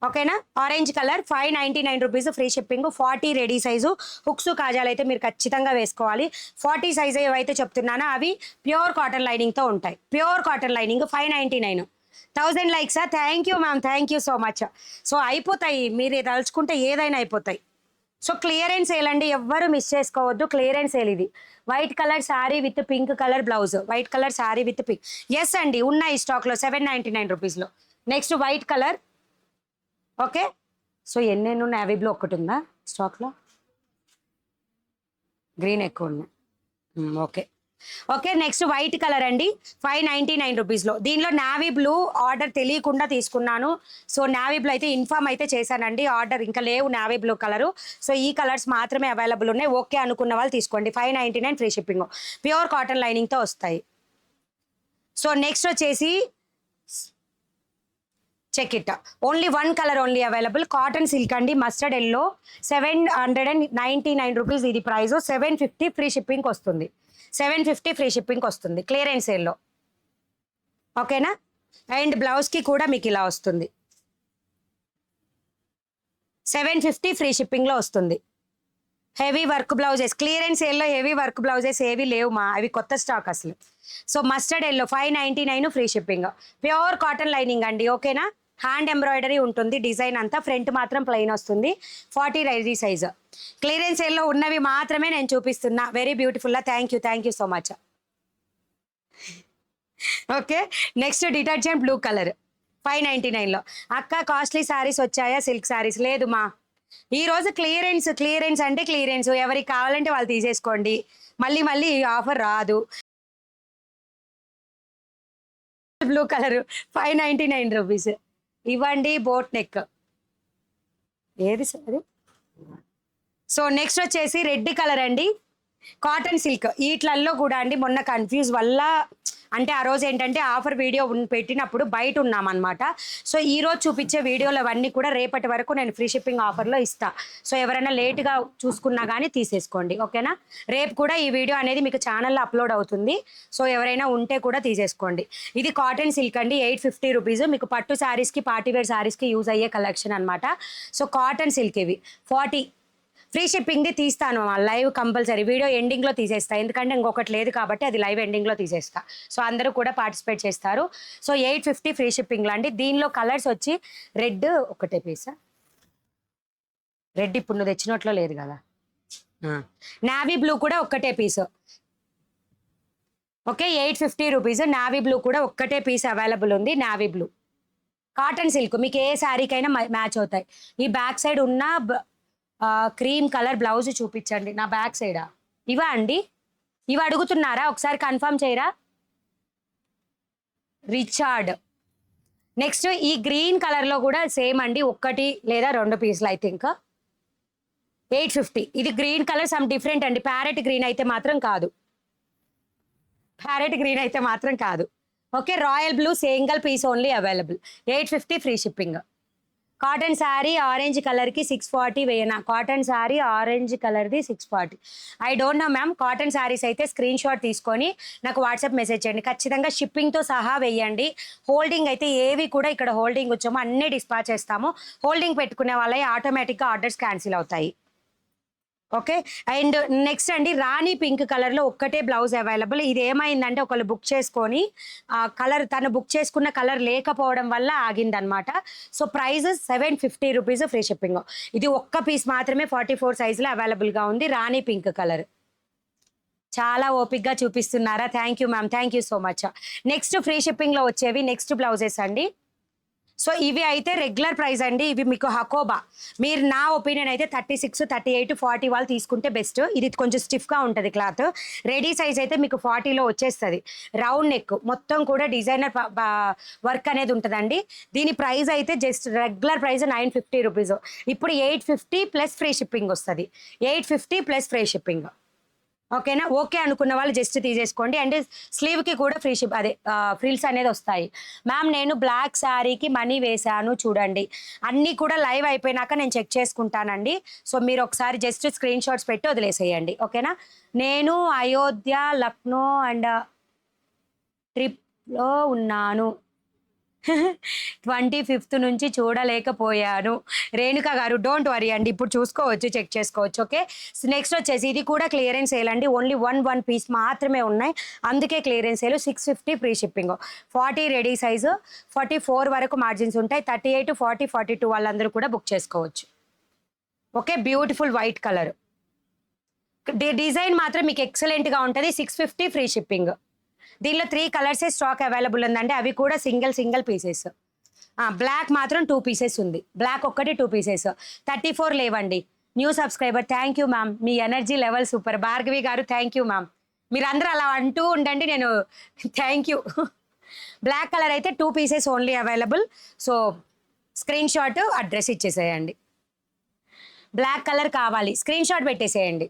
ఓకేనా, orange colour 599 rupees free shipping. 40 ready size. Hooks కాజాలు అయితే మీరు ఖచ్చితంగా వేసుకోవాలి. 40 సైజ్ ఏవైతే చెప్తున్నానో అవి ప్యూర్ కాటన్ లైనింగ్ తో ఉంటాయి. Pure cotton lining 599. 1000 లైక్సా? Thank you ma'am, thank you so much. So అయిపోతాయి, మీరు తలుచుకుంటే ఏదైనా అయిపోతాయి. సో క్లియరెన్స్ సేల్ అండి, ఎవ్వరు మిస్ చేసుకోవద్దు. క్లియరెన్స్ సేల్ ఇది. White colour sari with pink colour blouse. White colour sari with pink. Yes అండి, ఉన్నాయి స్టాక్లో 799 రూపీస్లో. Next white colour. Okay, so ఎన్నెన్ని ఉన్నాయి? నావీ బ్లూ ఒకటి ఉందా స్టాక్లో, గ్రీన్ ఎక్కువ ఉన్నాయి. Okay okay, next white colour అండి, 599 రూపీస్లో. దీనిలో నావీ బ్లూ ఆర్డర్ తెలియకుండా తీసుకున్నాను. సో నావీ బ్లూ అయితే ఇన్ఫార్మ్ అయితే చేశానండి, ఆర్డర్ ఇంకా లేవు నావీ బ్లూ కలరు. సో ఈ కలర్స్ మాత్రమే అవైలబుల్ ఉన్నాయి. ఓకే అనుకున్న వాళ్ళు తీసుకోండి. 599 ఫ్రీ షిప్పింగ్. ప్యూర్ కాటన్ లైనింగ్తో వస్తాయి. సో నెక్స్ట్ వచ్చేసి check it, only 1 colour only available. Cotton silk అండి, మస్టర్డ్ ఎల్లో, 799 రూపీస్ ఇది ప్రైస్. 750 ఫ్రీ షిప్పింగ్ వస్తుంది. 750 ఫ్రీ షిప్పింగ్ వస్తుంది క్లియరెన్స్ సేల్లో. ఓకేనా, అండ్ బ్లౌజ్కి కూడా మీకు ఇలా వస్తుంది. 750 ఫ్రీ షిప్పింగ్లో వస్తుంది. హెవీ వర్క్ బ్లౌజెస్ క్లియరెన్స్ సేల్లో, హెవీ వర్క్ బ్లౌజెస్ ఏవి లేవు మా, అవి కొత్త స్టాక్ అసలు. సో మస్టర్డ్ ఎల్లో 599 ఫ్రీ షిప్పింగ్. ప్యూర్ కాటన్ లైనింగ్ అండి. ఓకేనా, హ్యాండ్ ఎంబ్రాయిడరీ ఉంటుంది, డిజైన్ అంతా. ఫ్రంట్ మాత్రం ప్లెయిన్ వస్తుంది. 40 రెడీ సైజ్. క్లియరెన్స్ సేల్లో ఉన్నవి మాత్రమే నేను చూపిస్తున్నా. Very beautiful. Thank you so much. Okay, next detergent blue colour 599లో. అక్క కాస్ట్లీ శారీస్ వచ్చాయా? సిల్క్ శారీస్ లేదు మా, ఈరోజు క్లియరెన్స్. క్లియరెన్స్ అంటే క్లియరెన్స్, ఎవరికి కావాలంటే వాళ్ళు తీసేసుకోండి. మళ్ళీ ఈ ఆఫర్ రాదు. Blue colour 599 rupees. ఇవ్వండి బోట్ నెక్. ఏది సార్? సో నెక్స్ట్ వచ్చేసి రెడ్ కలర్ అండి, కాటన్ సిల్క్. వీటిలలో కూడా అండి మొన్న కన్ఫ్యూజ్ వల్ల, అంటే ఆ రోజు ఏంటంటే ఆఫర్ వీడియో పెట్టినప్పుడు బయట ఉన్నామన్నమాట. సో ఈ రోజు చూపించే వీడియోలు అవన్నీ కూడా రేపటి వరకు నేను ఫ్రీ షిప్పింగ్ ఆఫర్లో ఇస్తా. సో ఎవరైనా లేట్గా చూసుకున్నా కానీ తీసేసుకోండి. ఓకేనా, రేపు కూడా ఈ వీడియో అనేది మీకు ఛానల్లో అప్లోడ్ అవుతుంది. సో ఎవరైనా ఉంటే కూడా తీసేసుకోండి. ఇది కాటన్ సిల్క్ అండి, 850 రూపీస్. మీకు పట్టు శారీస్కి, పార్టీవేర్ శారీస్కి యూజ్ అయ్యే కలెక్షన్ అనమాట. సో కాటన్ సిల్క్ ఇవి 40 ఫ్రీ షిప్పింగ్ది తీస్తాను లైవ్ కంపల్సరీ. వీడియో ఎండింగ్లో తీసేస్తా, ఎందుకంటే ఇంకొకటి లేదు కాబట్టి అది లైవ్ ఎండింగ్లో తీసేస్తా. సో అందరూ కూడా పార్టిసిపేట్ చేస్తారు. సో 850 ఫ్రీ షిప్పింగ్లో అండి. దీనిలో కలర్స్ వచ్చి రెడ్ ఒకటే పీసా, రెడ్ ఇప్పుడు నువ్వు తెచ్చినట్లో లేదు కదా. నావీ బ్లూ కూడా ఒక్కటే piece. Okay, 850 rupees. Navy blue కూడా ఒక్కటే పీస్ అవైలబుల్ ఉంది. నావీ బ్లూ కాటన్ సిల్క్ మీకు ఏ శారీకైనా మ్యాచ్ అవుతాయి. ఈ బ్యాక్ సైడ్ ఉన్న క్రీమ్ కలర్ బ్లౌజ్ చూపించండి. నా బ్యాక్ సైడా ఇవా అండి? ఇవి అడుగుతున్నారా? ఒకసారి కన్ఫర్మ్ చేయరా? రిచార్డ్. నెక్స్ట్ ఈ గ్రీన్ కలర్లో కూడా సేమ్ అండి, ఒక్కటి లేదా 2 పీసులు ఐ థింక్. 850. ఇది గ్రీన్ కలర్ సమ్ డిఫరెంట్ అండి. ప్యారెట్ గ్రీన్ అయితే మాత్రం కాదు. Okay, royal blue single piece only available. 850 free shipping. Cotton sari orange కలర్కి 640 వేయనా? కాటన్ శారీ ఆరెంజ్ కలర్ది 640. I don't know ma'am. Cotton saris అయితే స్క్రీన్ షాట్ తీసుకొని నాకు వాట్సాప్ మెసేజ్ చేయండి. ఖచ్చితంగా షిప్పింగ్తో సహా వేయండి. హోల్డింగ్ అయితే ఏవి కూడా ఇక్కడ హోల్డింగ్ వచ్చామో అన్నీ డిస్పాచ్ చేస్తాము. హోల్డింగ్ పెట్టుకునే వాళ్ళవి ఆటోమేటిక్గా ఆర్డర్స్ క్యాన్సిల్ అవుతాయి. ఓకే, అండ్ నెక్స్ట్ అండి రాణి పింక్ కలర్లో ఒక్కటే బ్లౌజ్ అవైలబుల్. ఇది ఏమైందంటే ఒకళ్ళు బుక్ చేసుకొని కలర్, తను బుక్ చేసుకున్న కలర్ లేకపోవడం వల్ల ఆగిందనమాట. So price 750 rupees free shipping. ఇది ఒక్క పీస్ మాత్రమే 44 సైజులో అవైలబుల్గా ఉంది. Rani pink colour. చాలా ఓపిక్గా చూపిస్తున్నారా? Thank you ma'am, thank you so much. Next free షిప్పింగ్లో వచ్చేవి నెక్స్ట్ బ్లౌజెస్ అండి. సో ఇవి అయితే రెగ్యులర్ ప్రైస్ అండి. ఇవి మీకు హకోబా, మీరు నా ఒపీనియన్ అయితే 36, 38, 40 వాళ్ళు తీసుకుంటే బెస్ట్. ఇది కొంచెం స్టిఫ్గా ఉంటుంది క్లాత్. రెడీ సైజ్ అయితే మీకు 40లో వచ్చేస్తుంది. రౌండ్ నెక్ మొత్తం కూడా డిజైనర్ వర్క్ అనేది ఉంటుందండి. దీని ప్రైస్ అయితే జస్ట్ రెగ్యులర్ ప్రైస్ 950 రూపీస్. ఇప్పుడు 850 ప్లస్ ఫ్రీ షిప్పింగ్ వస్తుంది. 850 ప్లస్ ఫ్రీ షిప్పింగ్. ఓకేనా? ఓకే అనుకున్న వాళ్ళు జస్ట్ తీసేసుకోండి. అండ్ స్లీవ్కి కూడా ఫ్రీ షిప్ అదే ఫ్రిల్స్ అనేది వస్తాయి. మ్యామ్ నేను బ్లాక్ శారీకి మనీ వేశాను చూడండి. అన్నీ కూడా లైవ్ అయిపోయినాక నేను చెక్ చేసుకుంటానండి. సో మీరు ఒకసారి జస్ట్ స్క్రీన్ షాట్స్ పెట్టి వదిలేసేయండి. ఓకేనా? నేను అయోధ్య, లక్నో అండ్ ట్రిప్లో ఉన్నాను. 25th నుంచి చూడలేకపోయాను. రేణుక గారు డోంట్ వరీ అండి, ఇప్పుడు చూసుకోవచ్చు, చెక్ చేసుకోవచ్చు. ఓకే, నెక్స్ట్ వచ్చేసి ఇది కూడా క్లియరెన్స్ సేల్ అండి. ఓన్లీ వన్ పీస్ మాత్రమే ఉన్నాయి, అందుకే clearance sale. 650 free shipping. 40 ready size, 44 వరకు మార్జిన్స్ ఉంటాయి. 38, 40, 42 వాళ్ళందరూ కూడా బుక్ చేసుకోవచ్చు. Okay, beautiful white colour design మాత్రం మీకు ఎక్సలెంట్గా ఉంటుంది. 650 ఫ్రీ షిప్పింగ్. దీనిలో 3 కలర్సే స్టాక్ అవైలబుల్ ఉందండి. అవి కూడా సింగిల్ పీసెస్. బ్లాక్ మాత్రం 2 పీసెస్ ఉంది. బ్లాక్ ఒక్కటి 2 పీసెస్. 34 లేవండి. New subscriber, thank you ma'am, me energy level super. Bhargavi గారు థ్యాంక్ యూ మ్యామ్. మీరందరూ అలా అంటూ ఉండండి, నేను థ్యాంక్ యూ. బ్లాక్ కలర్ అయితే 2 pieces only available. So screenshot, address ఇచ్చేసేయండి. బ్లాక్ కలర్ కావాలి, స్క్రీన్ షాట్ పెట్టేసేయండి.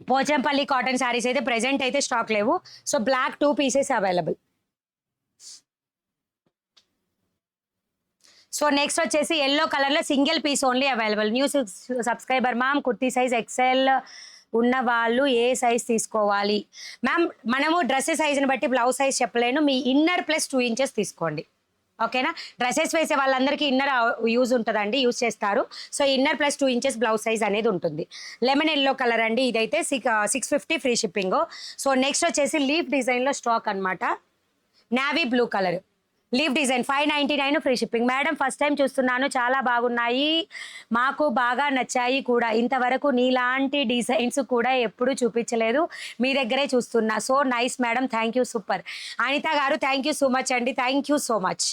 పోచంపల్లి కాటన్ శారీస్ అయితే ప్రెజెంట్ అయితే స్టాక్ లేవు. So black 2 pieces available. So next వచ్చేసి ఎల్లో కలర్లో single piece only available. New subscriber ma'am, kurti size XL ఉన్న వాళ్ళు ఏ సైజ్ తీసుకోవాలి? మ్యామ్ మనము డ్రెస్ సైజుని బట్టి బ్లౌజ్ సైజ్ చెప్పలేను. మీ ఇన్నర్ ప్లస్ 2 ఇంచెస్ తీసుకోండి. ఓకేనా? డ్రెస్సెస్ వేసే వాళ్ళందరికీ ఇన్నర్ యూజ్ ఉంటుందండి, యూజ్ చేస్తారు. So inner plus 2 inches blouse size అనేది ఉంటుంది. లెమన్ ఎల్లో కలర్ అండి, ఇదైతే 650 ఫ్రీ షిప్పింగ్. సో నెక్స్ట్ వచ్చేసి లీఫ్ డిజైన్లో స్టాక్ అనమాట. Navy blue colour leaf design 599 free shipping. Madam first time చూస్తున్నాను, చాలా బాగున్నాయి, మాకు బాగా నచ్చాయి కూడా. ఇంతవరకు నీలాంటి డిజైన్స్ కూడా ఎప్పుడు చూపించలేదు, మీ దగ్గరే చూస్తున్నా. So nice madam, thank you, super. Anitha garu thank you so much అండి, thank you so much.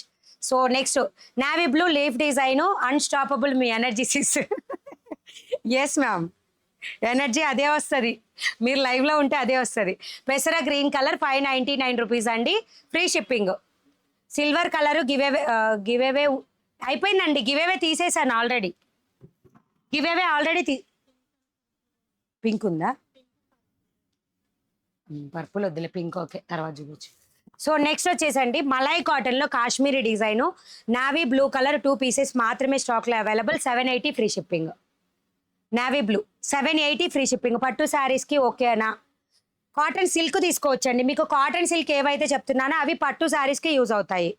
So next navy blue leaf design, unstoppable మీ energy sis. Yes ma'am, energy అదే వస్తుంది, మీరు లైవ్లో ఉంటే అదే వస్తుంది. పెసర గ్రీన్ కలర్ 599 రూపీస్ అండి, free shipping. Silver colour giveaway అయిపోయిందండి, గివేవే తీసేసాను ఆల్రెడీ. గివేవే ఆల్రెడీ పింక్ ఉందా? పర్పుల్ వద్దులే, పింక్ ఓకే, తర్వాత చూపించు. సో నెక్స్ట్ వచ్చేసండి మలై కాటన్లో Kashmiri design, navy blue colour 2 pieces మాత్రమే స్టాక్లో available. 780 free shipping. Navy blue 780 free shipping. పట్టు శారీస్కి ఓకేనా? కాటన్ సిల్క్ తీసుకోవచ్చండి. మీకు కాటన్ సిల్క్ ఏవైతే చెప్తున్నానో అవి పట్టు శారీస్కి యూజ్ అవుతాయి.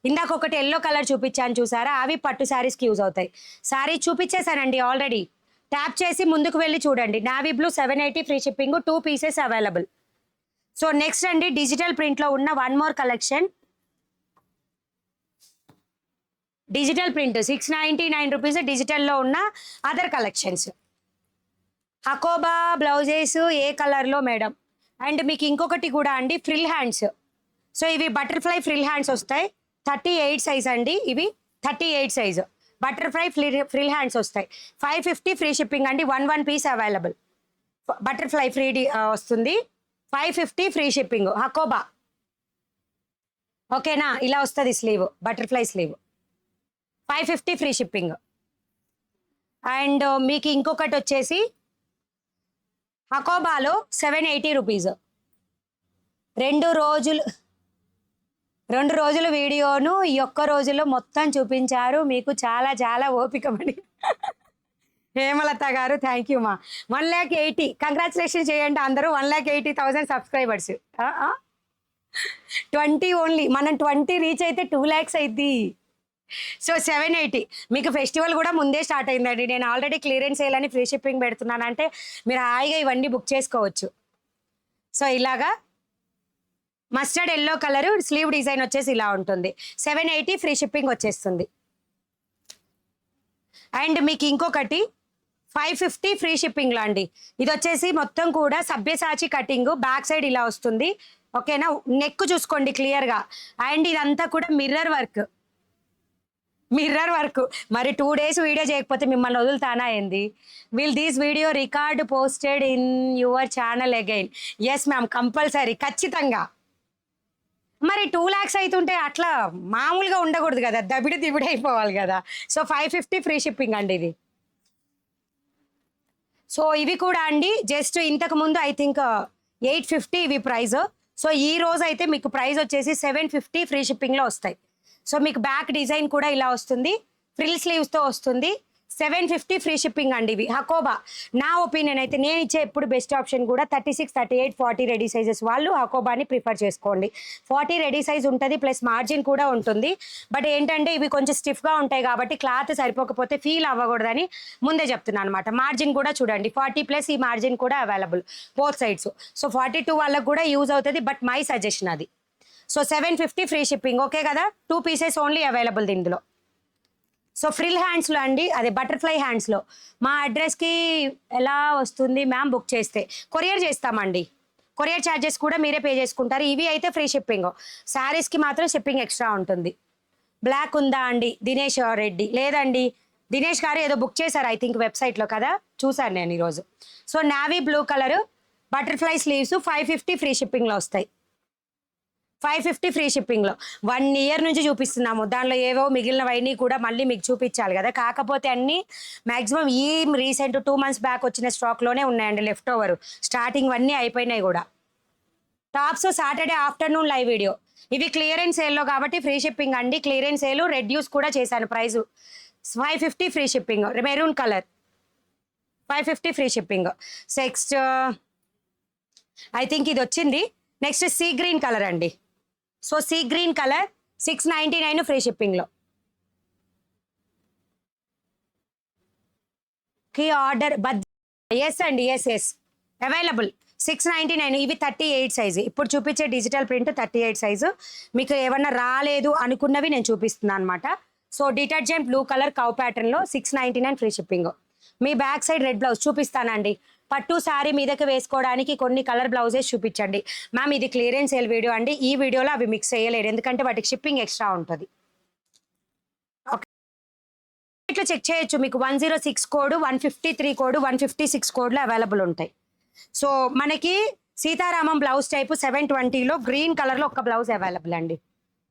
ఇందాక ఒకటి ఎల్లో కలర్ చూపించాను చూసారా, అవి పట్టు శారీస్కి యూజ్ అవుతాయి. శారీ చూపించేశానండి ఆల్రెడీ, ట్యాప్ చేసి ముందుకు వెళ్ళి చూడండి. Navy blue 780 free shipping, 2 pieces available. So next అండి డిజిటల్ ప్రింట్లో ఉన్న one more collection. Digital print 699 rupees, డిజిటల్లో ఉన్న అదర్ కలెక్షన్స్. హకోబా బ్లౌజెస్ ఏ కలర్లో మేడం? అండ్ మీకు ఇంకొకటి కూడా అండి, ఫ్రిల్ హ్యాండ్స్. సో ఇవి బటర్ఫ్లై ఫ్రిల్ హ్యాండ్స్ వస్తాయి. 38 సైజ్ అండి, ఇవి 38 సైజు బటర్ఫ్లై ఫ్రిల్ హ్యాండ్స్ వస్తాయి. 550 ఫ్రీ షిప్పింగ్ అండి. 1 పీస్ అవైలబుల్. బటర్ఫ్లై ఫ్రీ వస్తుంది. 550 ఫ్రీ షిప్పింగ్. హకోబా ఓకేనా? ఇలా వస్తుంది sleeve, butterfly sleeve. 550 free shipping. And మీకు ఇంకొకటి వచ్చేసి హకోబాలో 780 రూపీస్. 2 రోజులు వీడియోను ఈ ఒక్క రోజులో మొత్తం చూపించారు, మీకు చాలా చాలా ఓపిక పడి. హేమలత గారు థ్యాంక్ యూ మా. 180,000 కంగ్రాచులేషన్ చేయండి అందరూ. 180,000 సబ్స్క్రైబర్స్. 20 ఓన్లీ, మనం 20 రీచ్ అయితే 2 lakhs అయింది. సో 780. మీకు ఫెస్టివల్ కూడా ముందే స్టార్ట్ అయిందండి. నేను ఆల్రెడీ క్లియరెన్స్ సేల్ అని ఫ్రీ షిప్పింగ్ పెడుతున్నానంటే మీరు హాయిగా ఇవన్నీ బుక్ చేసుకోవచ్చు. సో ఇలాగా mustard yellow colour slew design వచ్చేసి ఇలా ఉంటుంది. 780 ఫ్రీ షిప్పింగ్ వచ్చేస్తుంది. అండ్ మీకు ఇంకొకటి 550 ఫ్రీ షిప్పింగ్లో అండి. ఇది వచ్చేసి మొత్తం కూడా సభ్యసాచి కటింగ్, బ్యాక్ సైడ్ ఇలా వస్తుంది. ఓకేనా. నెక్ చూసుకోండి క్లియర్గా. అండ్ ఇదంతా కూడా మిర్రర్ వర్క్. మరి 2 days వీడియో చేయకపోతే మిమ్మల్ని వదులుతానా ఏంది? Will this video record posted in your channel again? Yes ma'am, compulsory, ఖచ్చితంగా. మరి 2 lakhs అవుతుంటే అట్లా మామూలుగా ఉండకూడదు కదా, దిబిడి అయిపోవాలి కదా. సో 550 ఫ్రీ షిప్పింగ్ అండి ఇది. సో ఇవి కూడా అండి జస్ట్ ఇంతకు ముందు ఐ థింక్ 850 ఇవి ప్రైస్. సో ఈ రోజు అయితే మీకు ప్రైస్ వచ్చేసి 750 ఫ్రీ షిప్పింగ్లో వస్తాయి. సో మీకు బ్యాక్ డిజైన్ కూడా ఇలా వస్తుంది, ఫ్రిల్ స్లీవ్స్తో వస్తుంది. 750 ఫ్రీ షిప్పింగ్ అండి ఇవి. హకోబా నా ఒపీనియన్ అయితే నేను ఇచ్చే ఎప్పుడు బెస్ట్ ఆప్షన్ కూడా 36, 38, 40 రెడీ సైజెస్ వాళ్ళు హకోబాని ప్రిఫర్ చేసుకోండి. 40 రెడీ సైజ్ ఉంటుంది, ప్లస్ మార్జిన్ కూడా ఉంటుంది. బట్ ఏంటంటే ఇవి కొంచెం స్టిఫ్గా ఉంటాయి కాబట్టి క్లాత్ సరిపోకపోతే ఫీల్ అవ్వకూడదని ముందే చెప్తున్నాను అనమాట. మార్జిన్ కూడా చూడండి 40+ ఈ మార్జిన్ కూడా అవైలబుల్ బోత్ సైడ్స్. సో 42 వాళ్ళకి కూడా యూజ్ అవుతుంది, బట్ మై సజెషన్ అది. సో 750 ఫ్రీ షిప్పింగ్, ఓకే కదా. 2 pieces ఓన్లీ అవైలబుల్ ఇందులో. సో ఫ్రిల్ హ్యాండ్స్లో అండి, అదే బటర్ఫ్లై హ్యాండ్స్లో మా అడ్రస్కి ఎలా వస్తుంది మ్యామ్ బుక్ చేస్తే? కొరియర్ చేస్తామండి. కొరియర్ ఛార్జెస్ కూడా మీరే పే చేసుకుంటారు. ఇవి అయితే ఫ్రీ షిప్పింగ్, శారీస్కి మాత్రం షిప్పింగ్ ఎక్స్ట్రా ఉంటుంది. బ్లాక్ ఉందా అండి? దినేష్ రెడ్డి లేదండి. దినేష్ గారు ఏదో బుక్ చేశారు ఐ థింక్ వెబ్సైట్లో కదా, చూసాను నేను ఈరోజు. So navy blue colour butterfly sleeves 550 free షిప్పింగ్లో వస్తాయి. 550 ఫ్రీ షిప్పింగ్లో 1 year నుంచి చూపిస్తున్నాము. దానిలో ఏవో మిగిలినవన్నీ కూడా మళ్ళీ మీకు చూపించాలి కదా. కాకపోతే అన్నీ మ్యాక్సిమం ఈ రీసెంట్ 2 months బ్యాక్ వచ్చిన స్టాక్లోనే ఉన్నాయండి, లెఫ్ట్ ఓవర్. స్టార్టింగ్ అన్నీ అయిపోయినాయి కూడా. Tops Saturday afternoon live video. ఇవి క్లియరెన్స్ సేల్లో కాబట్టి ఫ్రీ షిప్పింగ్ అండి. క్లియరెన్స్ సేల్ రెడ్యూస్ కూడా చేశాను price. 550 free shipping. Maroon colour 550 free shipping. Next I think ఇది వచ్చింది. నెక్స్ట్ సీ గ్రీన్ కలర్ అండి. So sea green colour 699 free షిప్పింగ్లో. ఆర్డర్ ఎస్ అండి, ఎస్ అవైలబుల్. 699. ఇవి 38 సైజు. ఇప్పుడు చూపించే డిజిటల్ ప్రింట్ 38 సైజు. మీకు ఏమన్నా రాలేదు అనుకున్నవి నేను చూపిస్తున్నాను అనమాట. So detergent blue colour cow ప్యాటర్న్లో 699 ఫ్రీ షిప్పింగ్. మీ బ్యాక్ సైడ్ రెడ్ బ్లౌజ్ చూపిస్తానండి. పట్టు శారీ మీదకి వేసుకోవడానికి కొన్ని కలర్ బ్లౌజెస్ చూపించండి మ్యామ్. ఇది క్లియరెన్స్ సేల్ వీడియో అండి. ఈ వీడియోలో అవి మిక్స్ చేయలేరు ఎందుకంటే వాటికి షిప్పింగ్ ఎక్స్ట్రా ఉంటుంది. ఓకే, ఇట్లా చెక్ చేయొచ్చు. మీకు 106 కోడ్, 153 కోడ్, 156 కోడ్లు అవైలబుల్ ఉంటాయి. సో మనకి సీతారామం బ్లౌజ్ టైపు 720లో గ్రీన్ కలర్లో ఒక బ్లౌజ్ అవైలబుల్ అండి.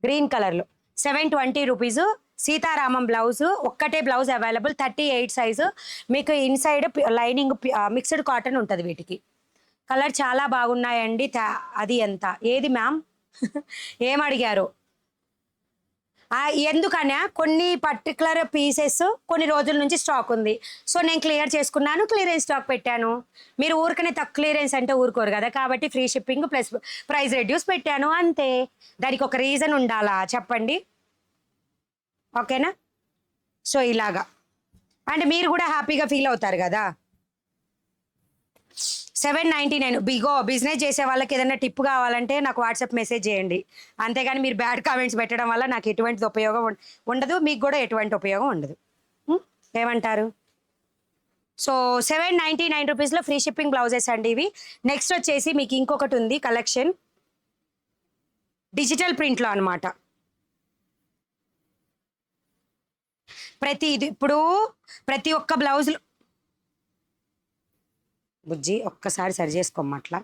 గ్రీన్ కలర్లో 720 రూపీస్. సీతారామం బ్లౌజ్ ఒక్కటే బ్లౌజ్ అవైలబుల్. 38 సైజు. మీకు ఇన్సైడ్ లైనింగ్ మిక్స్డ్ కాటన్ ఉంటుంది వీటికి. కలర్ చాలా బాగున్నాయండి. అది ఎంత ఏది మ్యామ్? ఏం అడిగారు? ఎందుకన్నా కొన్ని పర్టికులర్ పీసెస్ కొన్ని రోజుల నుంచి స్టాక్ ఉంది. సో నేను క్లియర్ చేసుకున్నాను, క్లియరెన్స్ స్టాక్ పెట్టాను. మీరు ఊరికనే తక్కువ క్లియరెన్స్ అంటే ఊరుకోరు కదా, కాబట్టి free shipping plus price reduce పెట్టాను అంతే. దానికి ఒక రీజన్ ఉండాలా చెప్పండి, ఓకేనా. సో ఇలాగా అంటే మీరు కూడా హ్యాపీగా ఫీల్ అవుతారు కదా. 799. బిజినెస్ చేసే వాళ్ళకి ఏదైనా టిప్ కావాలంటే నాకు వాట్సాప్ మెసేజ్ చేయండి. అంతేగాని మీరు బ్యాడ్ కామెంట్స్ పెట్టడం వల్ల నాకు ఎటువంటి ఉపయోగం ఉండదు, మీకు కూడా ఎటువంటి ఉపయోగం ఉండదు. ఏమంటారు? సో 799 రూపీస్లో ఫ్రీ షిప్పింగ్ బ్లౌజెస్ అండి ఇవి. నెక్స్ట్ వచ్చేసి మీకు ఇంకొకటి ఉంది కలెక్షన్ డిజిటల్ ప్రింట్లో అనమాట. ప్రతి ఒక్క బ్లౌజులు బుజ్జి ఒక్కసారి సరి చేసుకోమట్లా.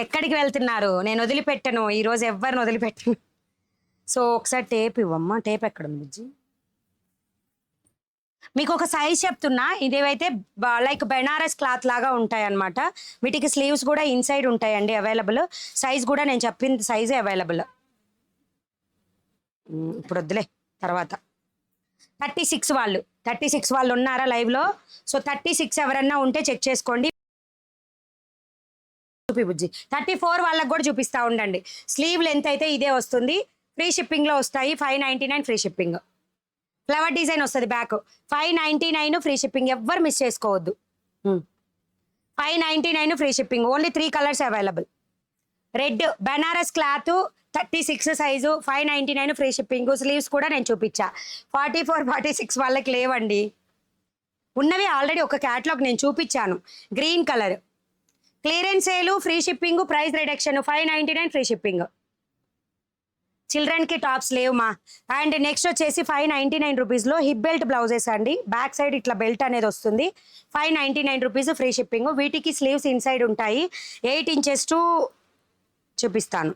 ఎక్కడికి వెళ్తున్నారు? నేను వదిలిపెట్టను ఈరోజు, ఎవరిని వదిలిపెట్టను. సో ఒకసారి టేప్ ఇవ్వమ్మా. టేప్ ఎక్కడ ఉంది బుజ్జి? మీకు ఒక సైజ్ చెప్తున్నా. ఇదేవైతే లైక్ బెనారస్ క్లాత్ లాగా ఉంటాయి అనమాట. వీటికి స్లీవ్స్ కూడా ఇన్సైడ్ ఉంటాయండి అవైలబుల్. సైజ్ కూడా నేను చెప్పిన సైజే అవైలబుల్. ఇప్పుడు వద్దులే తర్వాత. 36 వాళ్ళు ఉన్నారా లైవ్లో? సో 36 ఎవరన్నా ఉంటే చెక్ చేసుకోండి. చూపి బుజ్జి. 34 వాళ్ళకి కూడా చూపిస్తూ ఉండండి. స్లీవ్ లెంత్ అయితే ఇదే వస్తుంది. ఫ్రీ షిప్పింగ్లో వస్తాయి. 599 ఫ్రీ షిప్పింగ్. ఫ్లవర్ డిజైన్ వస్తుంది బ్యాక్. 599 free shipping. ఎవ్వరు మిస్ చేసుకోవద్దు. 599 free shipping. Only 3 colours available. Red Banaras cloth 36 size 599 free shipping. Sleeves కూడా నేను చూపించా. 44, 46 వాళ్ళకి లేవండి. ఉన్నవి ఆల్రెడీ ఒక క్యాటలాగ్ నేను చూపించాను. Green colour clearance sale, free shipping, price reduction 599 free shipping. చిల్డ్రన్కి టాప్స్ లేవు మా. అండ్ నెక్స్ట్ వచ్చేసి 599 రూపీస్లో హిప్ బెల్ట్ బ్లౌజెస్ అండి. బ్యాక్ సైడ్ ఇట్లా బెల్ట్ అనేది వస్తుంది. 599 రూపీస్ ఫ్రీ షిప్పింగ్. వీటికి స్లీవ్స్ ఇన్సైడ్ ఉంటాయి. 8 ఇంచెస్ టు చూపిస్తాను.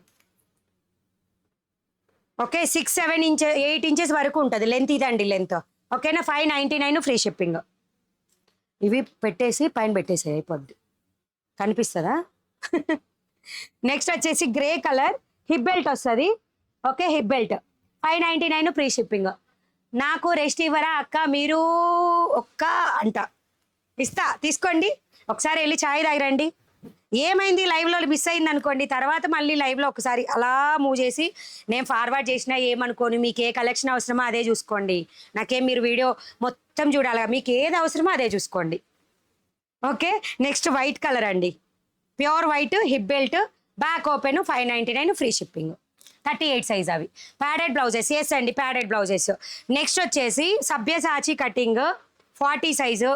ఓకే 6-7 ఇంచెస్ 8 ఇంచెస్ వరకు ఉంటుంది లెంత్. ఇదండి లెంత్. ఓకేనా 599 ఫ్రీ షిప్పింగ్. ఇవి పెట్టేసి పైన పెట్టేసి అయిపోద్ది. కనిపిస్తుందా? నెక్స్ట్ వచ్చేసి గ్రే కలర్ హిప్ బెల్ట్ వస్తుంది. Okay hip belt 599 free shipping. నాకు రెస్ట్ ఇవ్వరా అక్క మీరు ఒక్క అంట ఇస్తా, తీసుకోండి. ఒకసారి వెళ్ళి ఛాయ్ తాగిరండి. ఏమైంది లైవ్లో మిస్ అయింది అనుకోండి, తర్వాత మళ్ళీ లైవ్లో ఒకసారి అలా మూవ్ చేసి నేను ఫార్వర్డ్ చేసినా ఏమనుకోని, మీకు ఏ కలెక్షన్ అవసరమో అదే చూసుకోండి. నాకేం మీరు వీడియో మొత్తం చూడాలి, మీకు ఏది అవసరమో అదే చూసుకోండి. ఓకే నెక్స్ట్ వైట్ కలర్ అండి. Pure white hip belt back open 599 free shipping. 38 size అవి. ప్యాడెడ్ బ్లౌజెస్ ఎస్ అండి ప్యాడెడ్ బ్లౌజెస్. నెక్స్ట్ వచ్చేసి సభ్యసాచి cutting 40 size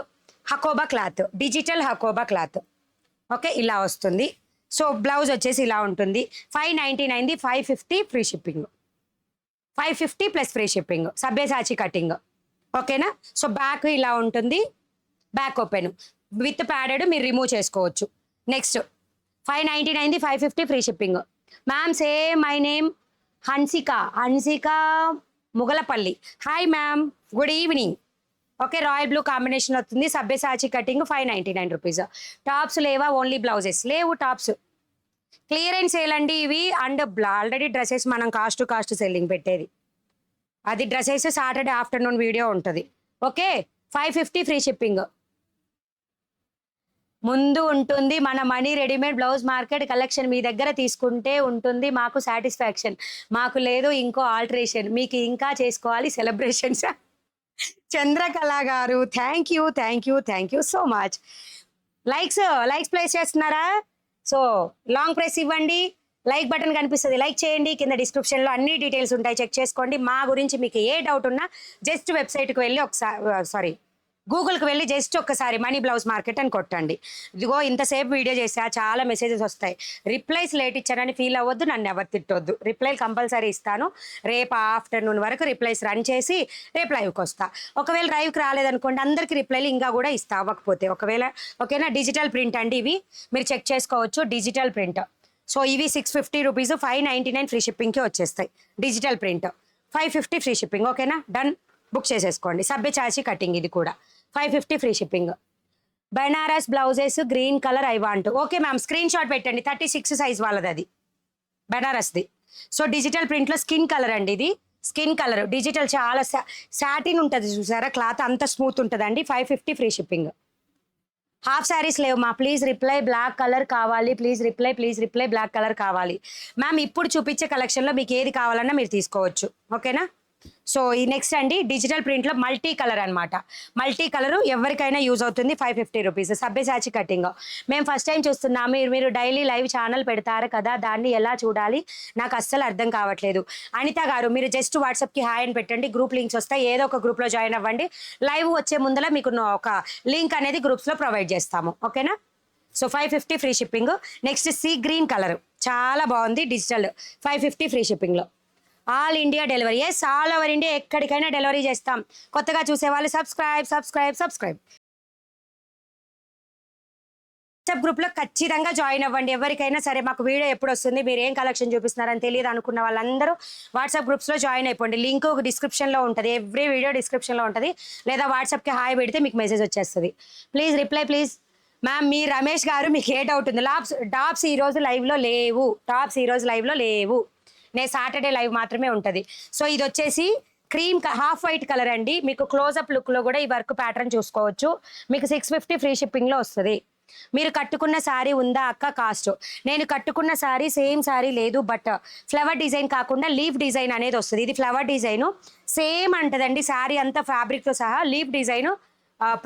hakoba cloth, digital hakoba cloth. Okay ఇలా వస్తుంది. సో బ్లౌజ్ వచ్చేసి ఇలా ఉంటుంది. 599 550 free shipping. 550 plus free shipping. సభ్యసాచి కటింగ్. ఓకేనా. సో బ్యాక్ ఇలా ఉంటుంది. బ్యాక్ ఓపెన్ విత్ ప్యాడెడ్ మీరు రిమూవ్ చేసుకోవచ్చు. Next 599 550 free shipping. Ma'am say my name Hansika Mugalapalli. Hi ma'am good evening. Okay royal blue combination వస్తుంది. సభ్యసాచి కటింగ్ 599 రూపీస్. టాప్స్ లేవా? Only blouses లేవు. టాప్స్ క్లియరెన్స్ సేల్ అండి ఇవి. అండ్ ఆల్రెడీ డ్రెస్సెస్ మనం cost selling పెట్టేది అది. డ్రెస్సెస్ సాటర్డే ఆఫ్టర్నూన్ వీడియో ఉంటుంది. Okay 550 free shipping. ముందు ఉంటుంది మన Mani readymade blouse market collection. మీ దగ్గర తీసుకుంటే ఉంటుంది మాకు సాటిస్ఫాక్షన్. మాకు లేదు ఇంకో ఆల్టరేషన్, మీకు ఇంకా చేసుకోవాలి సెలబ్రేషన్స్. చంద్రకళ గారు thank you so much. Likes place చేస్తున్నారా? సో లాంగ్ ప్రెస్ ఇవ్వండి. లైక్ బటన్ కనిపిస్తుంది, లైక్ చేయండి. కింద డిస్క్రిప్షన్లో అన్ని డీటెయిల్స్ ఉంటాయి, చెక్ చేసుకోండి. మా గురించి మీకు ఏ డౌట్ ఉన్నా జస్ట్ వెబ్సైట్కి వెళ్ళి ఒకసారి గూగుల్కి వెళ్ళి జస్ట్ ఒక్కసారి మనీ బ్లౌజ్ మార్కెట్ అని కొట్టండి. ఇదిగో ఇంతసేపు వీడియో చేసా, చాలా మెసేజెస్ వస్తాయి. రిప్లైస్ లేట్ ఇచ్చానని ఫీల్ అవ్వద్దు, నన్ను ఎవరు తిట్టొద్దు. రిప్లైలు కంపల్సరీ ఇస్తాను. రేపు ఆఫ్టర్నూన్ వరకు రిప్లైస్ రన్ చేసి రేపు లైవ్కి వస్తా. ఒకవేళ లైవ్కి రాలేదనుకోండి అందరికీ రిప్లైలు ఇంకా కూడా ఇస్తా అవ్వకపోతే. ఒకవేళ ఓకేనా. డిజిటల్ ప్రింట్ అండి ఇవి, మీరు చెక్ చేసుకోవచ్చు. Digital print. సో ఇవి 650 రూపీస్ 599 ఫ్రీ షిప్పింగ్కి వచ్చేస్తాయి. Digital print 550 free shipping. ఓకేనా డన్. బుక్ చేసేసుకోండి. సభ్యసాచి కటింగ్ ఇది కూడా 550 free shipping. Banaras blouses green colour I want. Okay ma'am screenshot పెట్టండి. 36 సైజ్ వాళ్ళది అది బెనారస్ది. సో డిజిటల్ ప్రింట్లో స్కిన్ కలర్ అండి ఇది. స్కిన్ కలర్ డిజిటల్ చాలా సాటిన్ ఉంటుంది చూసారా, క్లాత్ అంత స్మూత్ ఉంటుందండి. 550 ఫ్రీ షిప్పింగ్. హాఫ్ శారీస్ లేవు మా. ప్లీజ్ రిప్లై బ్లాక్ కలర్ కావాలి. ప్లీజ్ రిప్లై బ్లాక్ కలర్ కావాలి. మ్యామ్ ఇప్పుడు చూపించే కలెక్షన్లో మీకు ఏది కావాలన్నా మీరు తీసుకోవచ్చు. ఓకేనా. సో ఈ నెక్స్ట్ అండి డిజిటల్ ప్రింట్లో మల్టీ కలర్ అనమాట. మల్టీ కలర్ ఎవరికైనా యూజ్ అవుతుంది. 550 రూపీస్. సభ్యసాచి కటింగ్. మేము ఫస్ట్ టైం చూస్తున్నాము. మీరు డైలీ లైవ్ ఛానల్ పెడతారు కదా, దాన్ని ఎలా చూడాలి నాకు అస్సలు అర్థం కావట్లేదు. అనిత గారు మీరు జస్ట్ వాట్సాప్కి హాయ్ అని పెట్టండి, గ్రూప్ లింక్స్ వస్తాయి. ఏదో ఒక గ్రూప్లో జాయిన్ అవ్వండి. లైవ్ వచ్చే ముందర మీకు ఒక లింక్ అనేది గ్రూప్స్లో ప్రొవైడ్ చేస్తాము. ఓకేనా. So 550 free shipping. Next sea green colour చాలా బాగుంది. డిజిటల్ 550 ఫ్రీ షిప్పింగ్లో. All India delivery. Yes all over India ఎక్కడికైనా డెలివరీ చేస్తాం. కొత్తగా చూసేవాళ్ళు సబ్స్క్రైబ్. వాట్సాప్ గ్రూప్లో ఖచ్చితంగా జాయిన్ అవ్వండి. ఎవరికైనా సరే మాకు వీడియో ఎప్పుడు వస్తుంది, మీరు ఏం కలెక్షన్ చూపిస్తున్నారని తెలియదు అనుకున్న వాళ్ళందరూ వాట్సాప్ గ్రూప్స్లో జాయిన్ అయిపోండి. లింక్ డిస్క్రిప్షన్లో ఉంటుంది. ఎవ్రీ వీడియో డిస్క్రిప్షన్లో ఉంటుంది. లేదా వాట్సాప్కి హాయ్ పెడితే మీకు మెసేజ్ వచ్చేస్తుంది. Please reply please. మ్యామ్ మీ రమేష్ గారు మీకు ఏ డౌట్ ఉంది? టాప్స్ ఈరోజు లైవ్లో లేవు. నేను సాటర్డే లైవ్ మాత్రమే ఉంటుంది. సో ఇది వచ్చేసి క్రీమ్ హాఫ్ వైట్ కలర్ అండి. మీకు క్లోజప్ లుక్లో కూడా ఈ వర్క్ ప్యాటర్న్ చూసుకోవచ్చు. మీకు 650 ఫ్రీ షిప్పింగ్లో వస్తుంది. మీరు కట్టుకున్న శారీ ఉందా అక్క కాస్ట్? నేను కట్టుకున్న శారీ సేమ్ శారీ లేదు, బట్ ఫ్లవర్ డిజైన్ కాకుండా లీఫ్ డిజైన్ అనేది వస్తుంది. ఇది ఫ్లవర్ డిజైను సేమ్ అంటదండి. శారీ అంతా ఫ్యాబ్రిక్తో సహా. Leaf design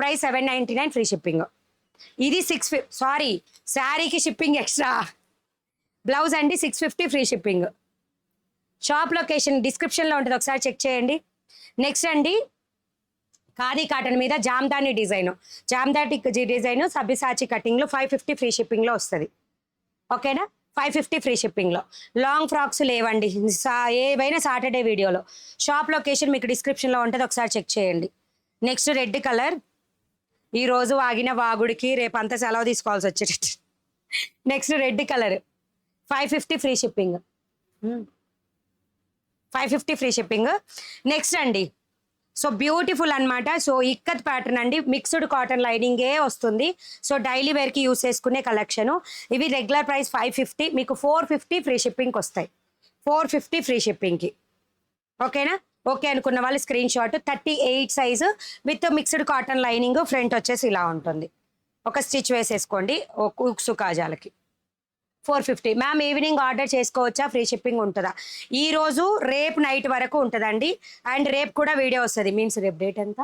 price 799 free shipping. ఇది శారీకి షిప్పింగ్ ఎక్స్ట్రా. బ్లౌజ్ అండి 650 ఫ్రీ షిప్పింగ్. షాప్ లొకేషన్ డిస్క్రిప్షన్లో ఉంటుంది, ఒకసారి చెక్ చేయండి. నెక్స్ట్ అండి ఖాదీ కాటన్ మీద జామ్దాని డిజైన్, జామ్దాని డిజైన్ సబ్బిసాచి కటింగ్లో 550 ఫ్రీ షిప్పింగ్లో వస్తుంది. ఓకేనా, 550 ఫ్రీ షిప్పింగ్లో. లాంగ్ ఫ్రాక్స్ లేవండి ఏవైనా సాటర్డే వీడియోలో. షాప్ లొకేషన్ మీకు డిస్క్రిప్షన్లో ఉంటుంది, ఒకసారి చెక్ చేయండి. Next red colour. ఈరోజు వాగిన వాగుడికి రేపు అంతా సెలవు తీసుకోవాల్సి వచ్చేటట్టు. Next red colour 550 free shipping, 550 free shipping. Next అండి, సో బ్యూటిఫుల్ అనమాట. సో ఇక్కత్ ప్యాటర్న్ అండి, మిక్స్డ్ కాటన్ లైనింగే వస్తుంది. సో డైలీ వేర్కి యూస్ చేసుకునే కలెక్షను. ఇవి రెగ్యులర్ ప్రైస్ 550, మీకు 450 ఫ్రీ షిప్పింగ్కి వస్తాయి. 450 ఫ్రీ షిప్పింగ్కి. ఓకేనా, ఓకే అనుకున్న వాళ్ళు screen shot. 38 size with mixed cotton lining, front వచ్చేసి ఇలా ఉంటుంది. ఒక స్టిచ్ వేసేసుకోండి ఉక్సు కాజాలకి. 450. మ్యామ్ ఈవినింగ్ ఆర్డర్ చేసుకోవచ్చా, ఫ్రీ షిప్పింగ్ ఉంటుందా? ఈరోజు రేపు నైట్ వరకు ఉంటుందండి. అండ్ రేపు కూడా వీడియో వస్తుంది. మీన్స్ రేపు డేట్ ఎంత,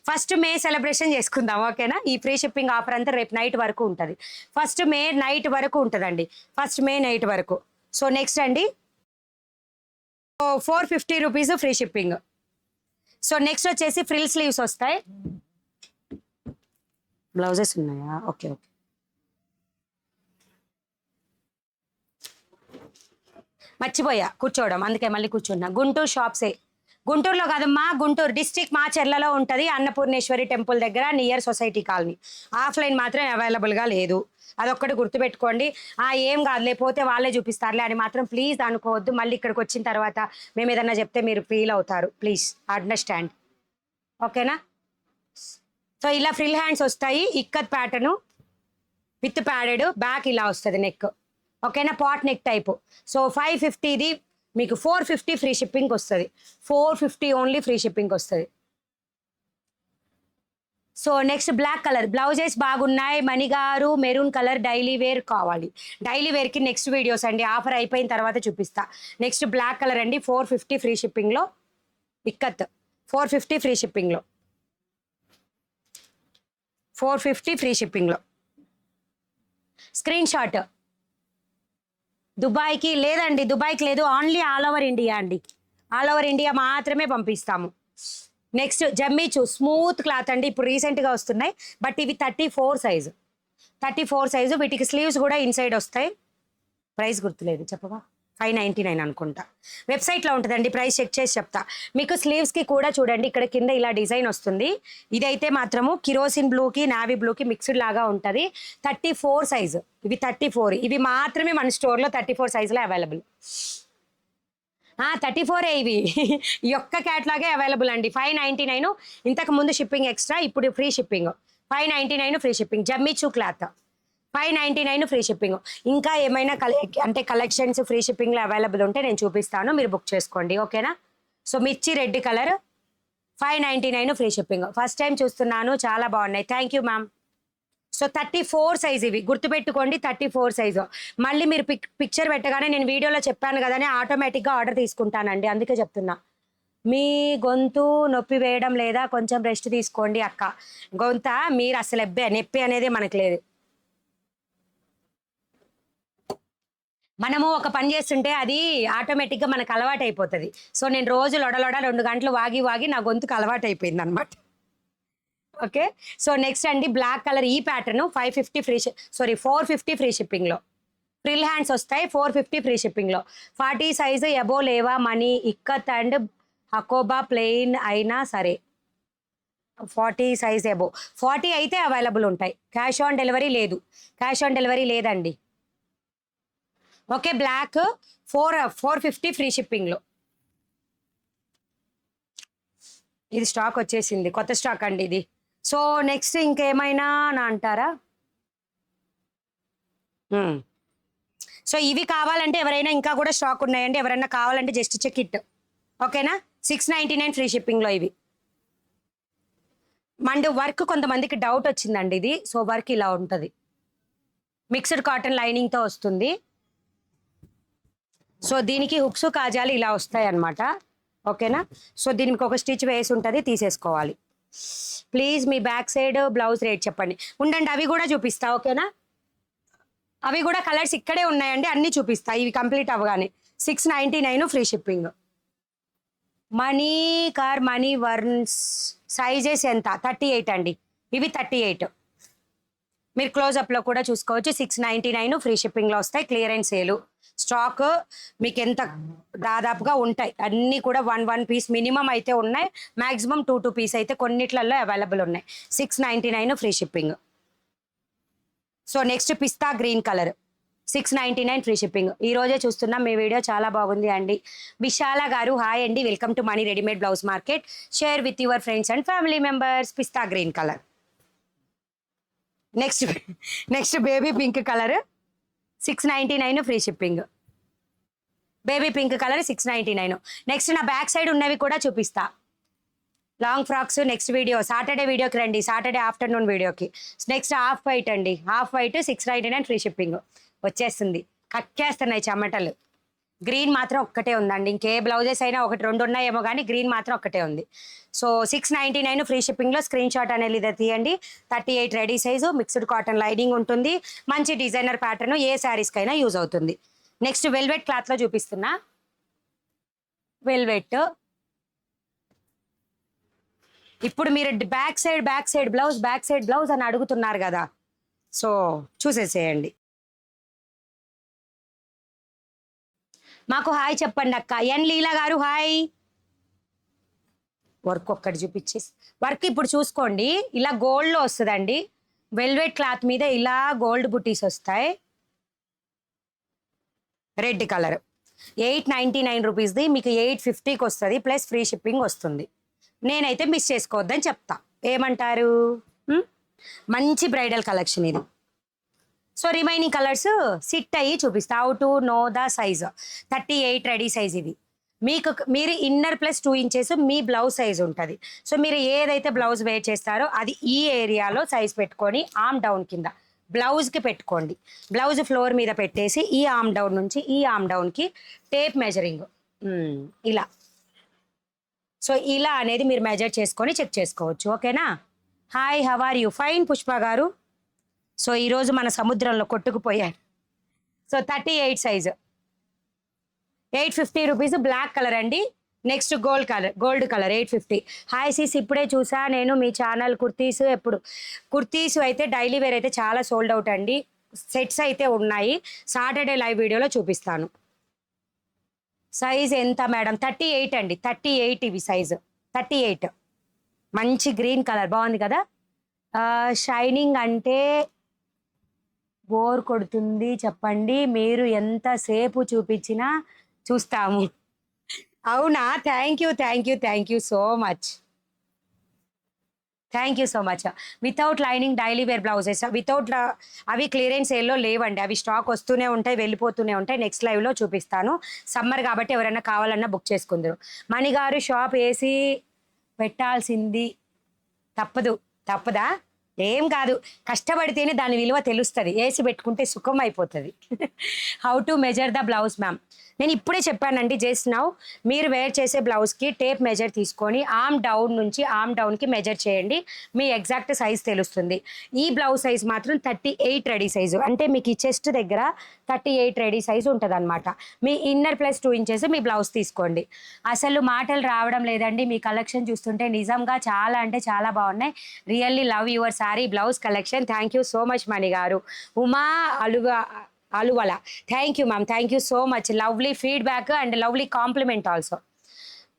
ఫస్ట్ మే సెలబ్రేషన్ చేసుకుందాం. ఓకేనా, ఈ ఫ్రీ షిప్పింగ్ ఆఫర్ అంతా రేపు నైట్ వరకు ఉంటుంది. 1 మే నైట్ వరకు ఉంటుందండి, 1 మే నైట్ వరకు. సో నెక్స్ట్ అండి, 450 rupees free shipping. So next వచ్చేసి ఫ్రిల్ స్లీవ్స్ వస్తాయి. బ్లౌజెస్ ఉన్నాయా? Okay okay. మర్చిపోయా కూర్చోవడం, అందుకే మళ్ళీ కూర్చున్నా. గుంటూరు షాప్సే, గుంటూరులో కాదమ్మా, గుంటూరు డిస్టిక్ మాచెర్లలో ఉంటుంది, అన్నపూర్ణేశ్వరి టెంపుల్ దగ్గర, నియర్ సొసైటీ కాలనీ. ఆఫ్లైన్ మాత్రం అవైలబుల్గా లేదు, అదొక్కటి గుర్తుపెట్టుకోండి. ఏం కాదు, లేకపోతే వాళ్ళే చూపిస్తారులే అని మాత్రం ప్లీజ్ అనుకోవద్దు. మళ్ళీ ఇక్కడికి వచ్చిన తర్వాత మేము ఏదన్నా చెప్తే మీరు ఫీల్ అవుతారు, ప్లీజ్ అండర్స్టాండ్. ఓకేనా. సో ఇలా ఫ్రిల్ హ్యాండ్స్ వస్తాయి, ikat pattern with padded, back ఇలా వస్తుంది నెక్. ఓకేనా, పాట్ నెక్ టైపు. సో 550ది మీకు 450 ఫ్రీ షిప్పింగ్ వస్తుంది. 450 ఓన్లీ ఫ్రీ షిప్పింగ్ వస్తుంది. So next black colour blouses బాగున్నాయి. మణిగారు మెరూన్ కలర్ డైలీ వేర్ కావాలి. డైలీ వేర్కి నెక్స్ట్ వీడియోస్ అండి, ఆఫర్ అయిపోయిన తర్వాత చూపిస్తా. నెక్స్ట్ బ్లాక్ కలర్ అండి, 450 ఫ్రీ షిప్పింగ్లో ఇక్కత్, 450 ఫ్రీ షిప్పింగ్లో, 450 ఫ్రీ షిప్పింగ్లో. Screen shot. దుబాయ్కి లేదండి, దుబాయ్కి లేదు, ఓన్లీ ఆల్ ఓవర్ ఇండియా అండి, ఆల్ ఓవర్ ఇండియా మాత్రమే పంపిస్తాము. నెక్స్ట్ జమ్మీచు స్మూత్ క్లాత్ అండి, ఇప్పుడు రీసెంట్గా వస్తున్నాయి. బట్ ఇవి 34 సైజు, 34 సైజు. వీటికి స్లీవ్స్ కూడా ఇన్సైడ్ వస్తాయి. ప్రైస్ గుర్తులేదు, చెప్పవా? 599 అనుకుంటా. వెబ్సైట్లో ఉంటుందండి, ప్రైస్ చెక్ చేసి చెప్తా మీకు. స్లీవ్స్కి కూడా చూడండి, ఇక్కడ కింద ఇలా డిజైన్ వస్తుంది. ఇదైతే మాత్రము కిరోసిన్ బ్లూకి నావీ బ్లూకి మిక్స్డ్ లాగా ఉంటుంది. 34 సైజు, ఇవి 34. ఇవి మాత్రమే మన స్టోర్లో 34 సైజులో అవైలబుల్. 34 ఇవి ఈ ఒక్క క్యాట్లాగే అవైలబుల్ అండి. 599 ఇంతకు ముందు షిప్పింగ్ ఎక్స్ట్రా, ఇప్పుడు ఫ్రీ షిప్పింగ్. 599 free shipping. జమ్మిచూ క్లాత్ 599 ఫ్రీ షిప్పింగ్. ఇంకా ఏమైనా అంటే కలెక్షన్స్ ఫ్రీ షిప్పింగ్లో అవైలబుల్ ఉంటే నేను చూపిస్తాను, మీరు బుక్ చేసుకోండి. ఓకేనా. సో మిర్చి red colour 599 free shipping. First time చూస్తున్నాను, చాలా బాగున్నాయి. Thank you ma'am. So 34 size ఇవి గుర్తుపెట్టుకోండి, 34 సైజు. మళ్ళీ మీరు పిక్చర్ పెట్టగానే నేను వీడియోలో చెప్పాను కదా అని ఆటోమేటిక్గా ఆర్డర్ తీసుకుంటానండి, అందుకే చెప్తున్నా. మీ గొంతు నొప్పి వేయడం లేదా, కొంచెం రెస్ట్ తీసుకోండి అక్క. గొంత మీరు అసలు నొప్పి అనేది మనకు లేదు. మనము ఒక పని చేస్తుంటే అది ఆటోమేటిక్గా మనకు అలవాటు అయిపోతుంది. సో నేను రోజు లొడలొడ 2 గంటలు వాగి వాగి నా గొంతుకు అలవాటు అయిపోయింది అనమాట. ఓకే. సో నెక్స్ట్ అండి బ్లాక్ కలర్ ఈ ప్యాటర్న్ 550 ఫ్రీ 450 ఫ్రీ షిప్పింగ్లో. ఫ్రిల్ హ్యాండ్స్ వస్తాయి, 450 ఫ్రీ షిప్పింగ్లో. 40 సైజు ఎబో లేవా మనీ, ఇక్కత్ అండ్ హకోబా ప్లెయిన్ అయినా సరే. 40 సైజ్ ఎబో, 40 అయితే అవైలబుల్ ఉంటాయి. క్యాష్ ఆన్ డెలివరీ లేదు, క్యాష్ ఆన్ డెలివరీ లేదండి. ఓకే. బ్లాక్ 450 ఫ్రీ షిప్పింగ్లో. ఇది స్టాక్ వచ్చేసింది, కొత్త స్టాక్ అండి ఇది. సో నెక్స్ట్ ఇంకేమైనా నా అంటారా? సో ఇవి కావాలంటే ఎవరైనా ఇంకా కూడా స్టాక్ ఉన్నాయండి, ఎవరైనా కావాలంటే జస్ట్ చెక్ ఇట్. ఓకేనా. 699 ఫ్రీ షిప్పింగ్లో ఇవి. మండ్ వర్క్ కొంతమందికి డౌట్ వచ్చిందండి ఇది. సో వర్క్ ఇలా ఉంటుంది, మిక్స్డ్ కాటన్ లైనింగ్తో వస్తుంది. సో దీనికి హుక్స్ కాజాలు ఇలా వస్తాయి అన్నమాట. ఓకేనా. సో దీనికి ఒక స్టిచ్ వేసి ఉంటుంది, తీసేసుకోవాలి. Please me back side blouse rate చెప్పండి. ఉండండి, అవి కూడా చూపిస్తా. ఓకేనా. అవి కూడా కలర్స్ ఇక్కడే ఉన్నాయండి, అన్నీ చూపిస్తా ఇవి కంప్లీట్ అవ్వగానే. 699 ఫ్రీ షిప్పింగ్. మనీ కార్ మనీ వర్న్స్ సైజెస్ ఎంత 38 అండి. ఇవి 38. మీరు క్లోజప్లో కూడా చూసుకోవచ్చు. 699 ఫ్రీ షిప్పింగ్లో వస్తాయి. క్లియరెన్స్ సేలు స్టాక్ మీకు ఎంత దాదాపుగా ఉంటాయి అన్నీ కూడా 1 పీస్ మినిమం అయితే ఉన్నాయి. మ్యాక్సిమం 2 పీస్ అయితే కొన్నిట్లలో అవైలబుల్ ఉన్నాయి. 699 ఫ్రీ షిప్పింగ్. సో నెక్స్ట్ పిస్తా గ్రీన్ కలర్ 699 ఫ్రీ షిప్పింగ్. ఈ రోజే చూస్తున్నాం మీ వీడియో చాలా బాగుంది అండి. విశాల గారు హాయ్ అండి, welcome to money readymade blouse market. Share with your friends and family members. Pista green colour. Next baby pink colour 699 free shipping. Baby pink colour 699. Next నా back side ఉన్నవి కూడా చూపిస్తా. Long frocks next video Saturday వీడియోకి రండి, Saturday afternoon వీడియోకి. Next half white అండి, half white 699 free shipping వచ్చేస్తుంది. కక్కేస్తున్నాయి చెమటలు. గ్రీన్ మాత్రం ఒక్కటే ఉందండి, ఇంకే బ్లౌజెస్ అయినా 1-2 ఉన్నాయేమో కానీ గ్రీన్ మాత్రం ఒక్కటే ఉంది. సో 699 ఫ్రీ షిప్పింగ్లో స్క్రీన్ షాట్ అనేది ఇదే తీయండి. 38 ready size, mixed cotton lining ఉంటుంది, మంచి డిజైనర్ ప్యాటర్న్, ఏ శారీస్కైనా యూజ్ అవుతుంది. నెక్స్ట్ వెల్వెట్ క్లాత్లో చూపిస్తున్నా. వెల్వెట్ ఇప్పుడు మీరు బ్యాక్ సైడ్ బ్లౌజ్ అని అడుగుతున్నారు కదా, సో చూసేసేయండి. మాకు హాయ్ చెప్పండి అక్క. ఎన్ లీలా గారు హాయ్. వర్క్ ఒక్కటి చూపించేసి వర్క్ ఇప్పుడు చూసుకోండి. ఇలా గోల్డ్లో వస్తుందండి, వెల్వెట్ క్లాత్ మీద ఇలా గోల్డ్ బుటీస్ వస్తాయి. రెడ్ కలర్ 899 రూపీస్ది, మీకు 850కి వస్తుంది, ప్లస్ ఫ్రీ షిప్పింగ్ వస్తుంది. నేనైతే మిస్ చేసుకోవద్దని చెప్తా. ఏమంటారు? మంచి బ్రైడల్ కలెక్షన్ ఇది. సో రిమైనింగ్ కలర్స్ సిట్ అయ్యి చూపిస్తా. How to know the size. 38 ready size ఇది. మీరు ఇన్నర్ ప్లస్ 2 ఇంచెస్ మీ బ్లౌజ్ సైజ్ ఉంటుంది. సో మీరు ఏదైతే బ్లౌజ్ వేర్ చేస్తారో అది ఈ ఏరియాలో సైజ్ పెట్టుకొని ఆమ్ డౌన్ కింద బ్లౌజ్కి పెట్టుకోండి. బ్లౌజ్ ఫ్లోర్ మీద పెట్టేసి ఈ ఆమ్ డౌన్ నుంచి ఈ ఆమ్ డౌన్కి టేప్ మెజరింగ్ ఇలా. సో ఇలా అనేది మీరు మెజర్ చేసుకొని చెక్ చేసుకోవచ్చు. ఓకేనా? Hi, how are you? Fine Pushpa garu. So ఈరోజు మన సముద్రంలో కొట్టుకుపోయారు. So 38 size, 850 rupees. Black colour అండి. Next gold colour 850. Hi sis, ఇప్పుడే చూసా నేను మీ ఛానల్. కుర్తీస్ అయితే డైలీ వేర్ అయితే చాలా సోల్డ్ అవుట్ అండి. సెట్స్ అయితే ఉన్నాయి, సాటర్డే లైవ్ వీడియోలో చూపిస్తాను. సైజ్ ఎంత మేడం? 38 అండి, 38 ఇవి సైజు 38. మంచి గ్రీన్ కలర్ బాగుంది కదా. షైనింగ్ అంటే బోర్ కొడుతుంది చెప్పండి, మీరు ఎంతసేపు చూపించినా చూస్తాము. అవునా? Thank you so much. Without lining daily wear blouses without అవి క్లియరెన్స్ సేల్లో లేవండి. అవి స్టాక్ వస్తూనే ఉంటాయి, వెళ్ళిపోతూనే ఉంటాయి. నెక్స్ట్ లైవ్లో చూపిస్తాను. సమ్మర్ కాబట్టి ఎవరైనా కావాలన్నా బుక్ చేసుకుందరు. మణిగారు షాప్ ఏసీ పెట్టాల్సింది తప్పదా? ఏం కాదు, కష్టపడితేనే దాని విలువ తెలుస్తుంది. ఏసీ పెట్టుకుంటే సుఖం అయిపోతుంది. How to measure the blouse ma'am? నేను ఇప్పుడే చెప్పానండి. జస్ట్ నౌ మీరు వేర్ చేసే బ్లౌజ్కి టేప్ మెజర్ తీసుకొని ఆమ్ డౌన్ నుంచి ఆమ్ డౌన్కి మెజర్ చేయండి, మీ ఎగ్జాక్ట్ సైజ్ తెలుస్తుంది. ఈ బ్లౌజ్ సైజ్ మాత్రం 38 రెడీ సైజు, అంటే మీకు ఈ చెస్ట్ దగ్గర 38 రెడీ సైజు ఉంటుంది అనమాట. మీ ఇన్నర్ ప్లస్ 2 ఇంచెస్ మీ బ్లౌజ్ తీసుకోండి. అసలు మాటలు రావడం లేదండి, మీ కలెక్షన్ చూస్తుంటే నిజంగా చాలా అంటే చాలా బాగున్నాయి. Really love your sari blouse collection. Thank you so much Mani garu. Uma Aluvala thank you ma'am, thank you so much. Lovely feedback and lovely compliment also.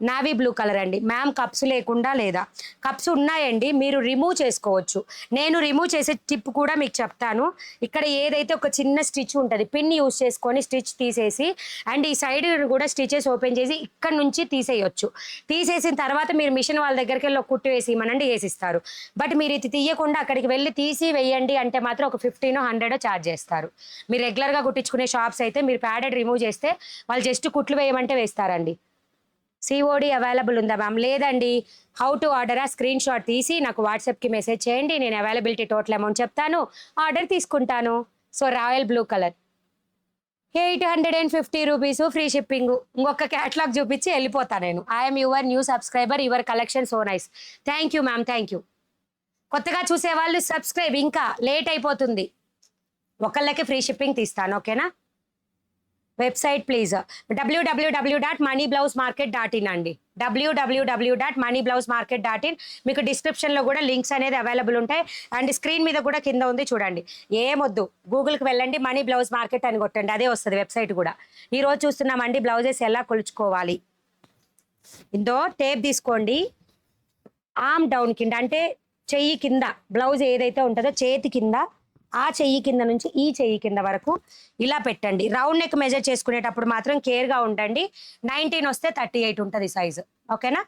Navy blue colour అండి. మ్యామ్ కప్స్ లేకుండా లేదా? కప్స్ ఉన్నాయండి, మీరు రిమూవ్ చేసుకోవచ్చు. నేను రిమూవ్ చేసే టిప్ కూడా మీకు చెప్తాను. ఇక్కడ ఏదైతే ఒక చిన్న స్టిచ్ ఉంటుంది, పిన్ యూస్ చేసుకొని స్టిచ్ తీసేసి అండ్ ఈ సైడ్ కూడా స్టిచెస్ ఓపెన్ చేసి ఇక్కడ నుంచి తీసేయొచ్చు. తీసేసిన తర్వాత మీరు మిషన్ వాళ్ళ దగ్గరికి వెళ్ళి ఒక కుట్టు వేసి ఇవ్వనండి, వేసిస్తారు. బట్ మీరు ఇది తీయకుండా అక్కడికి వెళ్ళి తీసి వేయండి అంటే మాత్రం ఒక 15-100 ఛార్జ్ చేస్తారు. మీరు రెగ్యులర్గా కుట్టించుకునే షాప్స్ అయితే మీరు ప్యాడెడ్ రిమూవ్ చేస్తే వాళ్ళు జస్ట్ కుట్లు వేయమంటే వేస్తారండి. సిఓడి అవైలబుల్ ఉందా మ్యామ్? లేదండి. How to order screen shot తీసి నాకు వాట్సాప్కి మెసేజ్ చేయండి, నేను అవైలబిలిటీ టోటల్ అమౌంట్ చెప్తాను, ఆర్డర్ తీసుకుంటాను. So royal blue colour 850 rupees free shipping. ఇంకొక క్యాటలాగ్ చూపించి వెళ్ళిపోతాను నేను. I'm your new subscriber, your collection so nice. Thank you ma'am, thank you. కొత్తగా చూసేవాళ్ళు సబ్స్క్రైబ్, ఇంకా లేట్ అయిపోతుంది. ఒకళ్ళకి ఫ్రీ షిప్పింగ్ తీస్తాను, ఓకేనా? వెబ్సైట్ ప్లీజ్ www.moneyblousemarket.in అండి. www.moneyblousemarket.in. మీకు డిస్క్రిప్షన్లో కూడా లింక్స్ అనేది అవైలబుల్ ఉంటాయి. అండ్ స్క్రీన్ మీద కూడా కింద ఉంది చూడండి. ఏమొద్దు, గూగుల్కి వెళ్ళండి, మనీ బ్లౌజ్ మార్కెట్ అని కొట్టండి, అదే వస్తుంది వెబ్సైట్ కూడా. ఈరోజు చూస్తున్నామండి బ్లౌజెస్ ఎలా కొలుచుకోవాలి. ఇందో టేప్ తీసుకోండి, ఆర్మ్ డౌన్ కింద అంటే చెయ్యి కింద బ్లౌజ్ ఏదైతే ఉంటుందో చేతి కింద, ఆ చెయ్యి కింద నుంచి ఈ చెయ్యి కింద వరకు ఇలా పెట్టండి. రౌండ్ నెక్ మెజర్ చేసుకునేటప్పుడు మాత్రం కేర్గా ఉండండి. 19 వస్తే 38 ఉంటుంది సైజు, ఓకేనా?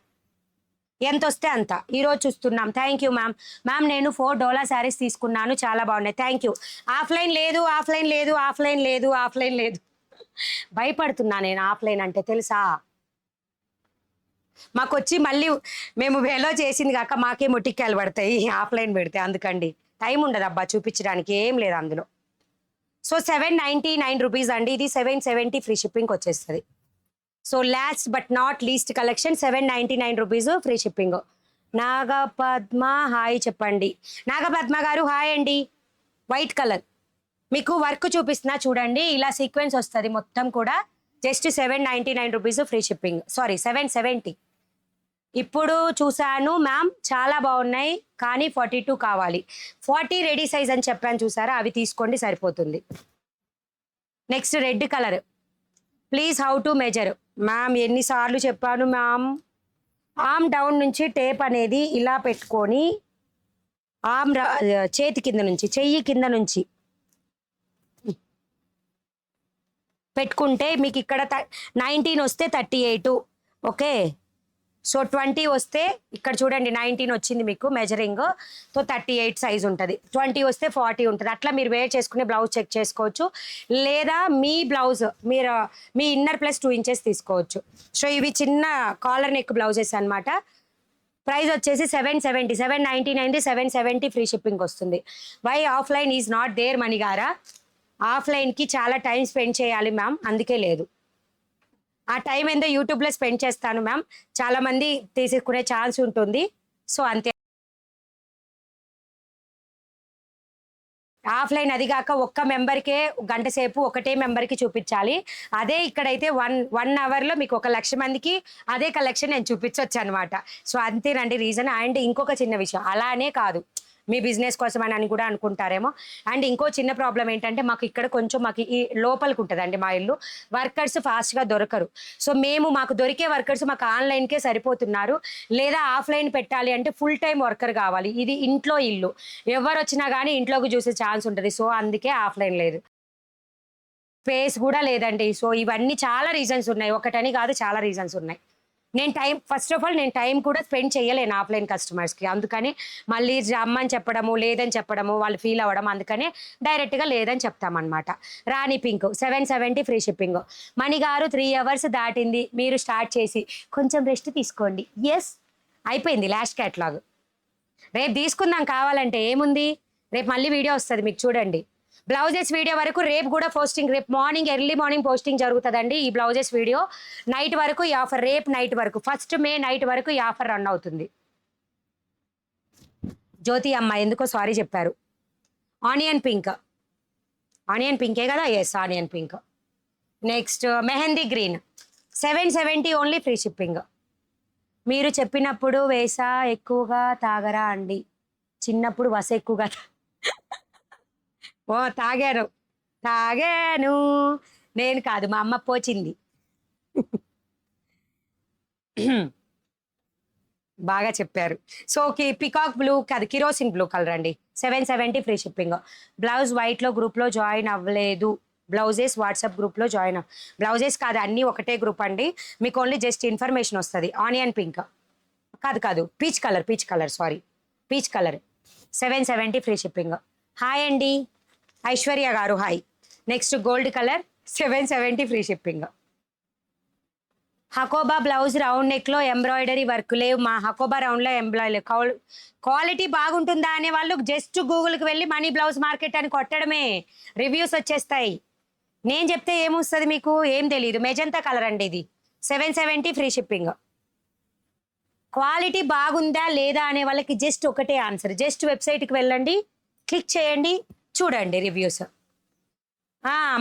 ఎంత వస్తే అంత. ఈరోజు చూస్తున్నాం. Thank you ma'am. మ్యామ్ నేను $4 శారీస్ తీసుకున్నాను, చాలా బాగున్నాయి, థ్యాంక్ యూ. ఆఫ్లైన్ లేదు, ఆఫ్లైన్ లేదు, ఆఫ్లైన్ లేదు, ఆఫ్లైన్ లేదు. భయపడుతున్నా నేను ఆఫ్లైన్ అంటే, తెలుసా? మాకు వచ్చి మళ్ళీ మేము వేలో చేసింది కాక మాకే మొట్టిక్కాయలు పడతాయి ఆఫ్లైన్ పెడితే, అందుకండి టైం ఉండదు అబ్బా చూపించడానికి, ఏం లేదు అందులో. సో 799 రూపీస్ అండి, ఇది 770 ఫ్రీ షిప్పింగ్ వచ్చేస్తుంది. So last but not least collection 799 rupees free shipping. Nagapadma hi చెప్పండి. నాగపద్మ గారు హాయ్ అండి. వైట్ కలర్ మీకు వర్క్ చూపిస్తున్నా చూడండి, ఇలా సీక్వెన్స్ వస్తుంది మొత్తం కూడా. Just 799 rupees free shipping, sorry 770. ఇప్పుడు చూసాను మ్యామ్, చాలా బాగున్నాయి కానీ 42 కావాలి. 40 రెడీ సైజ్ అని చెప్పాను చూసారా, అవి తీసుకోండి సరిపోతుంది. Next red colour please how to measure. Ma'am ఎన్నిసార్లు చెప్పాను మ్యామ్. ఆర్మ్ డౌన్ నుంచి టేప్ అనేది ఇలా పెట్టుకొని ఆర్మ్ చేతి కింద నుంచి చెయ్యి కింద నుంచి పెట్టుకుంటే మీకు ఇక్కడ 19 వస్తే 38, ఓకే. సో 20 వస్తే ఇక్కడ చూడండి 19 వచ్చింది మీకు మెజరింగ్, సో 38 సైజ్ ఉంటుంది. 20 వస్తే 40 ఉంటుంది. అట్లా మీరు వేర్ చేసుకునే బ్లౌజ్ చెక్ చేసుకోవచ్చు, లేదా మీ బ్లౌజ్ మీరు మీ ఇన్నర్ ప్లస్ 2 ఇంచెస్ తీసుకోవచ్చు. సో ఇవి చిన్న కాలర్ నెక్ బ్లౌజెస్ అనమాట. ప్రైస్ వచ్చేసి 770, 799, 770 ఫ్రీ షిప్పింగ్ వస్తుంది. Why offline is not there మణిగారా? ఆఫ్లైన్కి చాలా టైం స్పెండ్ చేయాలి మ్యామ్, అందుకే లేదు. ఆ టైం ఏందో యూట్యూబ్లో స్పెండ్ చేస్తాను మ్యామ్, చాలామంది తీసుకునే ఛాన్స్ ఉంటుంది, సో అంతే. ఆఫ్లైన్ అది కాక ఒక్క మెంబర్కే గంట సేపు ఒకటే మెంబర్కి చూపించాలి. అదే ఇక్కడైతే వన్ అవర్లో మీకు 1,00,000 మందికి అదే కలెక్షన్ నేను చూపించవచ్చు అనమాట. సో అంతేనండి రీజన్. అండ్ ఇంకొక చిన్న విషయం, అలానే కాదు మీ బిజినెస్ కోసం అని కూడా అనుకుంటారేమో. అండ్ ఇంకో చిన్న ప్రాబ్లం ఏంటంటే మాకు ఇక్కడ కొంచెం మాకు ఈ లోపలికి ఉంటుందండి మా ఇల్లు, వర్కర్స్ ఫాస్ట్గా దొరకరు. సో మాకు దొరికే వర్కర్స్ మాకు ఆన్లైన్కే సరిపోతున్నారు, లేదా ఆఫ్లైన్ పెట్టాలి అంటే ఫుల్ టైం వర్కర్ కావాలి. ఇది ఇంట్లో ఇల్లు, ఎవరు వచ్చినా కానీ ఇంట్లోకి చూసే ఛాన్స్ ఉంటుంది. సో అందుకే ఆఫ్లైన్ లేదు, స్పేస్ కూడా లేదండి. సో ఇవన్నీ చాలా రీజన్స్ ఉన్నాయి, ఒకటని కాదు చాలా రీజన్స్ ఉన్నాయి. ఫస్ట్ ఆఫ్ ఆల్ నేను టైం కూడా స్పెండ్ చేయలేను ఆఫ్లైన్ కస్టమర్స్కి, అందుకని మళ్ళీ రమ్మని చెప్పడము లేదని చెప్పడము వాళ్ళు ఫీల్ అవ్వడం, అందుకని డైరెక్ట్గా లేదని చెప్తామన్నమాట. రాణి పింక్ 770 ఫ్రీ షిప్పింగ్. మణిగారు 3 అవర్స్ దాటింది మీరు స్టార్ట్ చేసి, కొంచెం రెస్ట్ తీసుకోండి. ఎస్ అయిపోయింది లాస్ట్ క్యాటలాగ్, రేపు తీసుకుందాం కావాలంటే, ఏముంది రేపు మళ్ళీ వీడియో వస్తుంది మీకు చూడండి. బ్లౌజెస్ వీడియో వరకు రేపు కూడా పోస్టింగ్, రేపు మార్నింగ్ ఎర్లీ మార్నింగ్ పోస్టింగ్ జరుగుతుందండి ఈ బ్లౌజెస్ వీడియో. నైట్ వరకు ఈ ఆఫర్, రేపు నైట్ వరకు 1 మే నైట్ వరకు ఈ ఆఫర్ రన్ అవుతుంది. జ్యోతి అమ్మ ఎందుకో సారీ చెప్పారు. ఆనియన్ పింక్, ఆనియన్ పింకే కదా, yes onion pink. Next mehndi green 770 only free shipping. మీరు చెప్పినప్పుడు వేసా ఎక్కువగా తాగరా అండి? చిన్నప్పుడు వస ఎక్కువగా ఓ తాగాను నేను కాదు, మా అమ్మ పోచింది. బాగా చెప్పారు. సో పికాక్ బ్లూ కాదు, కిరోసిన్ బ్లూ కలర్ అండి, 770 ఫ్రీ షిప్పింగ్. బ్లౌజ్ వైట్లో గ్రూప్లో జాయిన్ అవ్వలేదు, బ్లౌజెస్ వాట్సాప్ గ్రూప్లో జాయిన్ బ్లౌజెస్ కాదు అన్నీ ఒకటే గ్రూప్ అండి, మీకు ఓన్లీ జస్ట్ ఇన్ఫర్మేషన్ వస్తుంది. ఆనియన్ పింక్ కాదు peach colour sorry peach colour 770 free shipping. Hi అండి Aishwarya garu hi. Next gold colour 770 free shipping. Hakoba blouse round నెక్లో ఎంబ్రాయిడరీ వర్క్ లేవు మా, హకోబా రౌండ్లో ఎంబ్రాయిడరీ క్వాలిటీ బాగుంటుందా అనే వాళ్ళు జస్ట్ గూగుల్కి వెళ్ళి మనీ బ్లౌజ్ మార్కెట్ అని కొట్టడమే, రివ్యూస్ వచ్చేస్తాయి. నేను చెప్తే ఏమొస్తుంది మీకు, ఏం తెలీదు. మెజంతా కలర్ అండి ఇది, 770 ఫ్రీ షిప్పింగ్. క్వాలిటీ బాగుందా లేదా అనే వాళ్ళకి జస్ట్ ఒకటే ఆన్సర్, జస్ట్ వెబ్సైట్కి వెళ్ళండి, క్లిక్ చేయండి, చూడండి రివ్యూస్.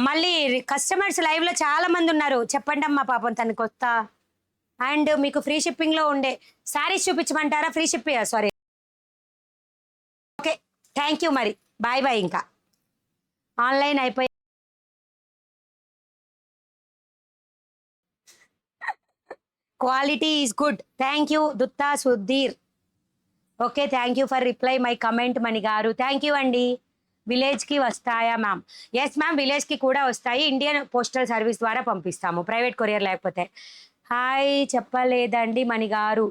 మళ్ళీ కస్టమర్స్ లైవ్లో చాలా మంది ఉన్నారు. చెప్పండి అమ్మా, పాపం తనకి వస్తా. అండ్ మీకు ఫ్రీ షిప్పింగ్లో ఉండే శారీస్ చూపించమంటారా? Free shipping, sorry. Okay, thank you. మరి బాయ్ బాయ్. ఇంకా ఆన్లైన్ అయిపోయి quality is good. Thank you Dutta Sudheer. Okay, thank you for reply my comment Mani garu. Thank you అండి. విలేజ్కి వస్తాయా మ్యామ్? ఎస్ మ్యామ్, విలేజ్కి కూడా వస్తాయి. ఇండియన్ పోస్టల్ సర్వీస్ ద్వారా పంపిస్తాము, ప్రైవేట్ కొరియర్ లేకపోతే. హాయ్ చెప్పలేదండి మణి గారు.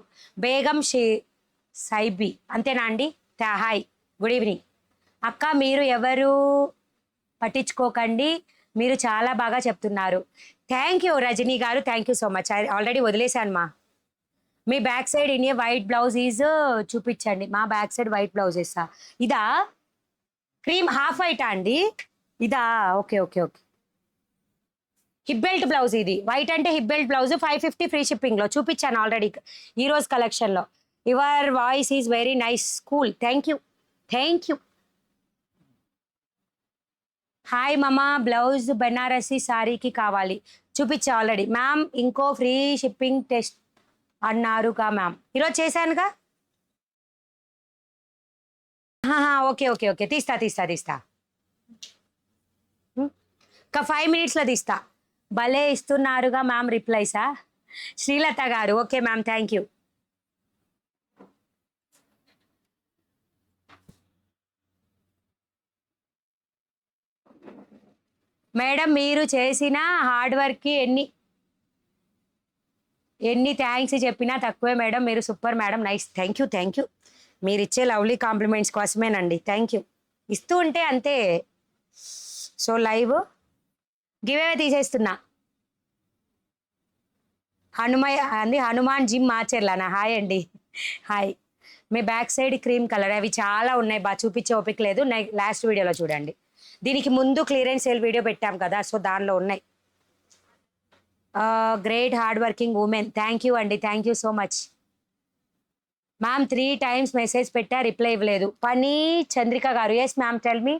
బేగం సైబీ అంతేనా అండి? హాయ్, గుడ్ ఈవినింగ్ అక్క. మీరు ఎవరు పట్టించుకోకండి, మీరు చాలా బాగా చెప్తున్నారు. Thank you Rajani garu, thank you so much. Already వదిలేశాను మా. మీ back side in a white blouse is చూపించండి. మా బ్యాక్ సైడ్ వైట్ బ్లౌజ్ ఇస్తా. ఇదా క్రీమ్ హాఫ్ వైటా అండి? ఇదా? Okay okay okay. Hip belt blouse ఇది. వైట్ అంటే హిప్ బెల్ట్ బ్లౌజ్ 550 ఫ్రీ షిప్పింగ్లో చూపించాను ఆల్రెడీ ఈరోజు కలెక్షన్లో. Your voice is very nice, cool. Thank you, thank you. Hi మమా, బ్లౌజ్ బెనారసీ సారీకి కావాలి. చూపించా ఆల్రెడీ మ్యామ్. ఇంకో ఫ్రీ షిప్పింగ్ టెస్ట్ అన్నారుగా మ్యామ్, ఈరోజు చేశానుగా. ఓకే ఓకే ఓకే, తీస్తా తీస్తా తీస్తా. ఒక 5 minutesలో తీస్తా. భలే ఇస్తున్నారుగా మ్యామ్ రిప్లైసా? శ్రీలత గారు, okay ma'am, thank you. Madam మీరు చేసిన హార్డ్ వర్క్కి ఎన్ని థ్యాంక్స్ చెప్పినా తక్కువే మేడం. మీరు super madam, nice. Thank you, thank you. మీరు ఇచ్చే లవ్లీ కాంప్లిమెంట్స్ కోసమేనండి. Thank you. ఇస్తూ ఉంటే అంతే. సో లైవ్ గివేవే తీసేస్తున్నా. హనుమాన్ జిమ్ మాచర్లానా? హాయ్ అండి, హాయ్. మీ బ్యాక్ సైడ్ క్రీమ్ కలర్ అవి చాలా ఉన్నాయి, బాగా చూపించే ఓపిక లేదు. లాస్ట్ వీడియోలో చూడండి. దీనికి ముందు క్లియరెన్స్ సేల్ వీడియో పెట్టాం కదా, సో దానిలో ఉన్నాయి. Great hard working women. Thank you అండి, thank you so much. Ma'am 3 times message పెట్టా, రిప్లై ఇవ్వలేదు. పని చంద్రిక గారు, ఎస్ మ్యామ్, టెల్ మీ.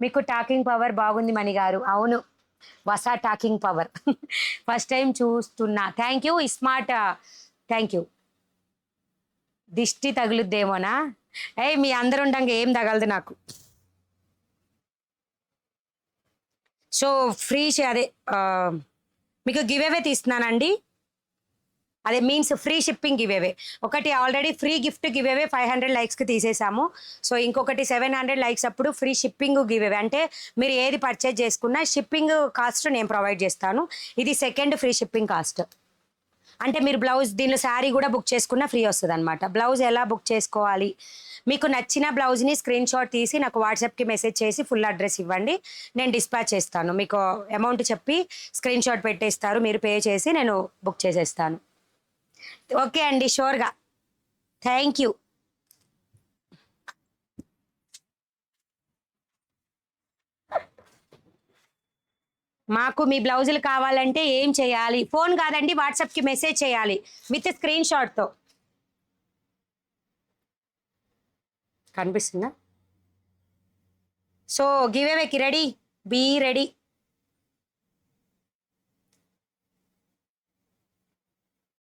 మీకు టాకింగ్ పవర్ బాగుంది మణి గారు. అవును, వసా టాకింగ్ పవర్. ఫస్ట్ టైం చూస్తున్నా. Thank you smart, thank you. దిష్టి తగులుద్దేమోనా? మీ అందరు ఉండంగా ఏం తగలదు నాకు. సో ఫ్రీ అదే మీకు గివేవే తీస్తున్నానండి. అదే మీన్స్ ఫ్రీ షిప్పింగ్ గివేవే. ఒకటి ఆల్రెడీ ఫ్రీ గిఫ్ట్ గివేవే 500 likesకి తీసేసాము. సో ఇంకొకటి 700 likes అప్పుడు ఫ్రీ షిప్పింగ్ గివేవే. అంటే మీరు ఏది పర్చేజ్ చేసుకున్నా షిప్పింగ్ కాస్ట్ నేను ప్రొవైడ్ చేస్తాను. ఇది సెకండ్ ఫ్రీ షిప్పింగ్ కాస్ట్. అంటే మీరు బ్లౌజ్ దీనిలో శారీ కూడా బుక్ చేసుకున్నా ఫ్రీ వస్తుంది అనమాట. బ్లౌజ్ ఎలా బుక్ చేసుకోవాలి? మీకు నచ్చిన బ్లౌజ్ని స్క్రీన్ షాట్ తీసి నాకు వాట్సాప్కి మెసేజ్ చేసి ఫుల్ అడ్రస్ ఇవ్వండి, నేను డిస్పాచ్ చేస్తాను. మీకు అమౌంట్ చెప్పి స్క్రీన్ షాట్ పెట్టేస్తారు, మీరు పే చేసి నేను బుక్ చేసేస్తాను. ఓకే అండి, షూర్గా. Thank you. మాకు మీ బ్లౌజులు కావాలంటే ఏం చేయాలి? ఫోన్ కాదండి, వాట్సాప్కి మెసేజ్ చేయాలి విత్ స్క్రీన్ షాట్తో. కనిపిస్తుందా? సో గివ్ అవేకి రెడీ, బీ రెడీ.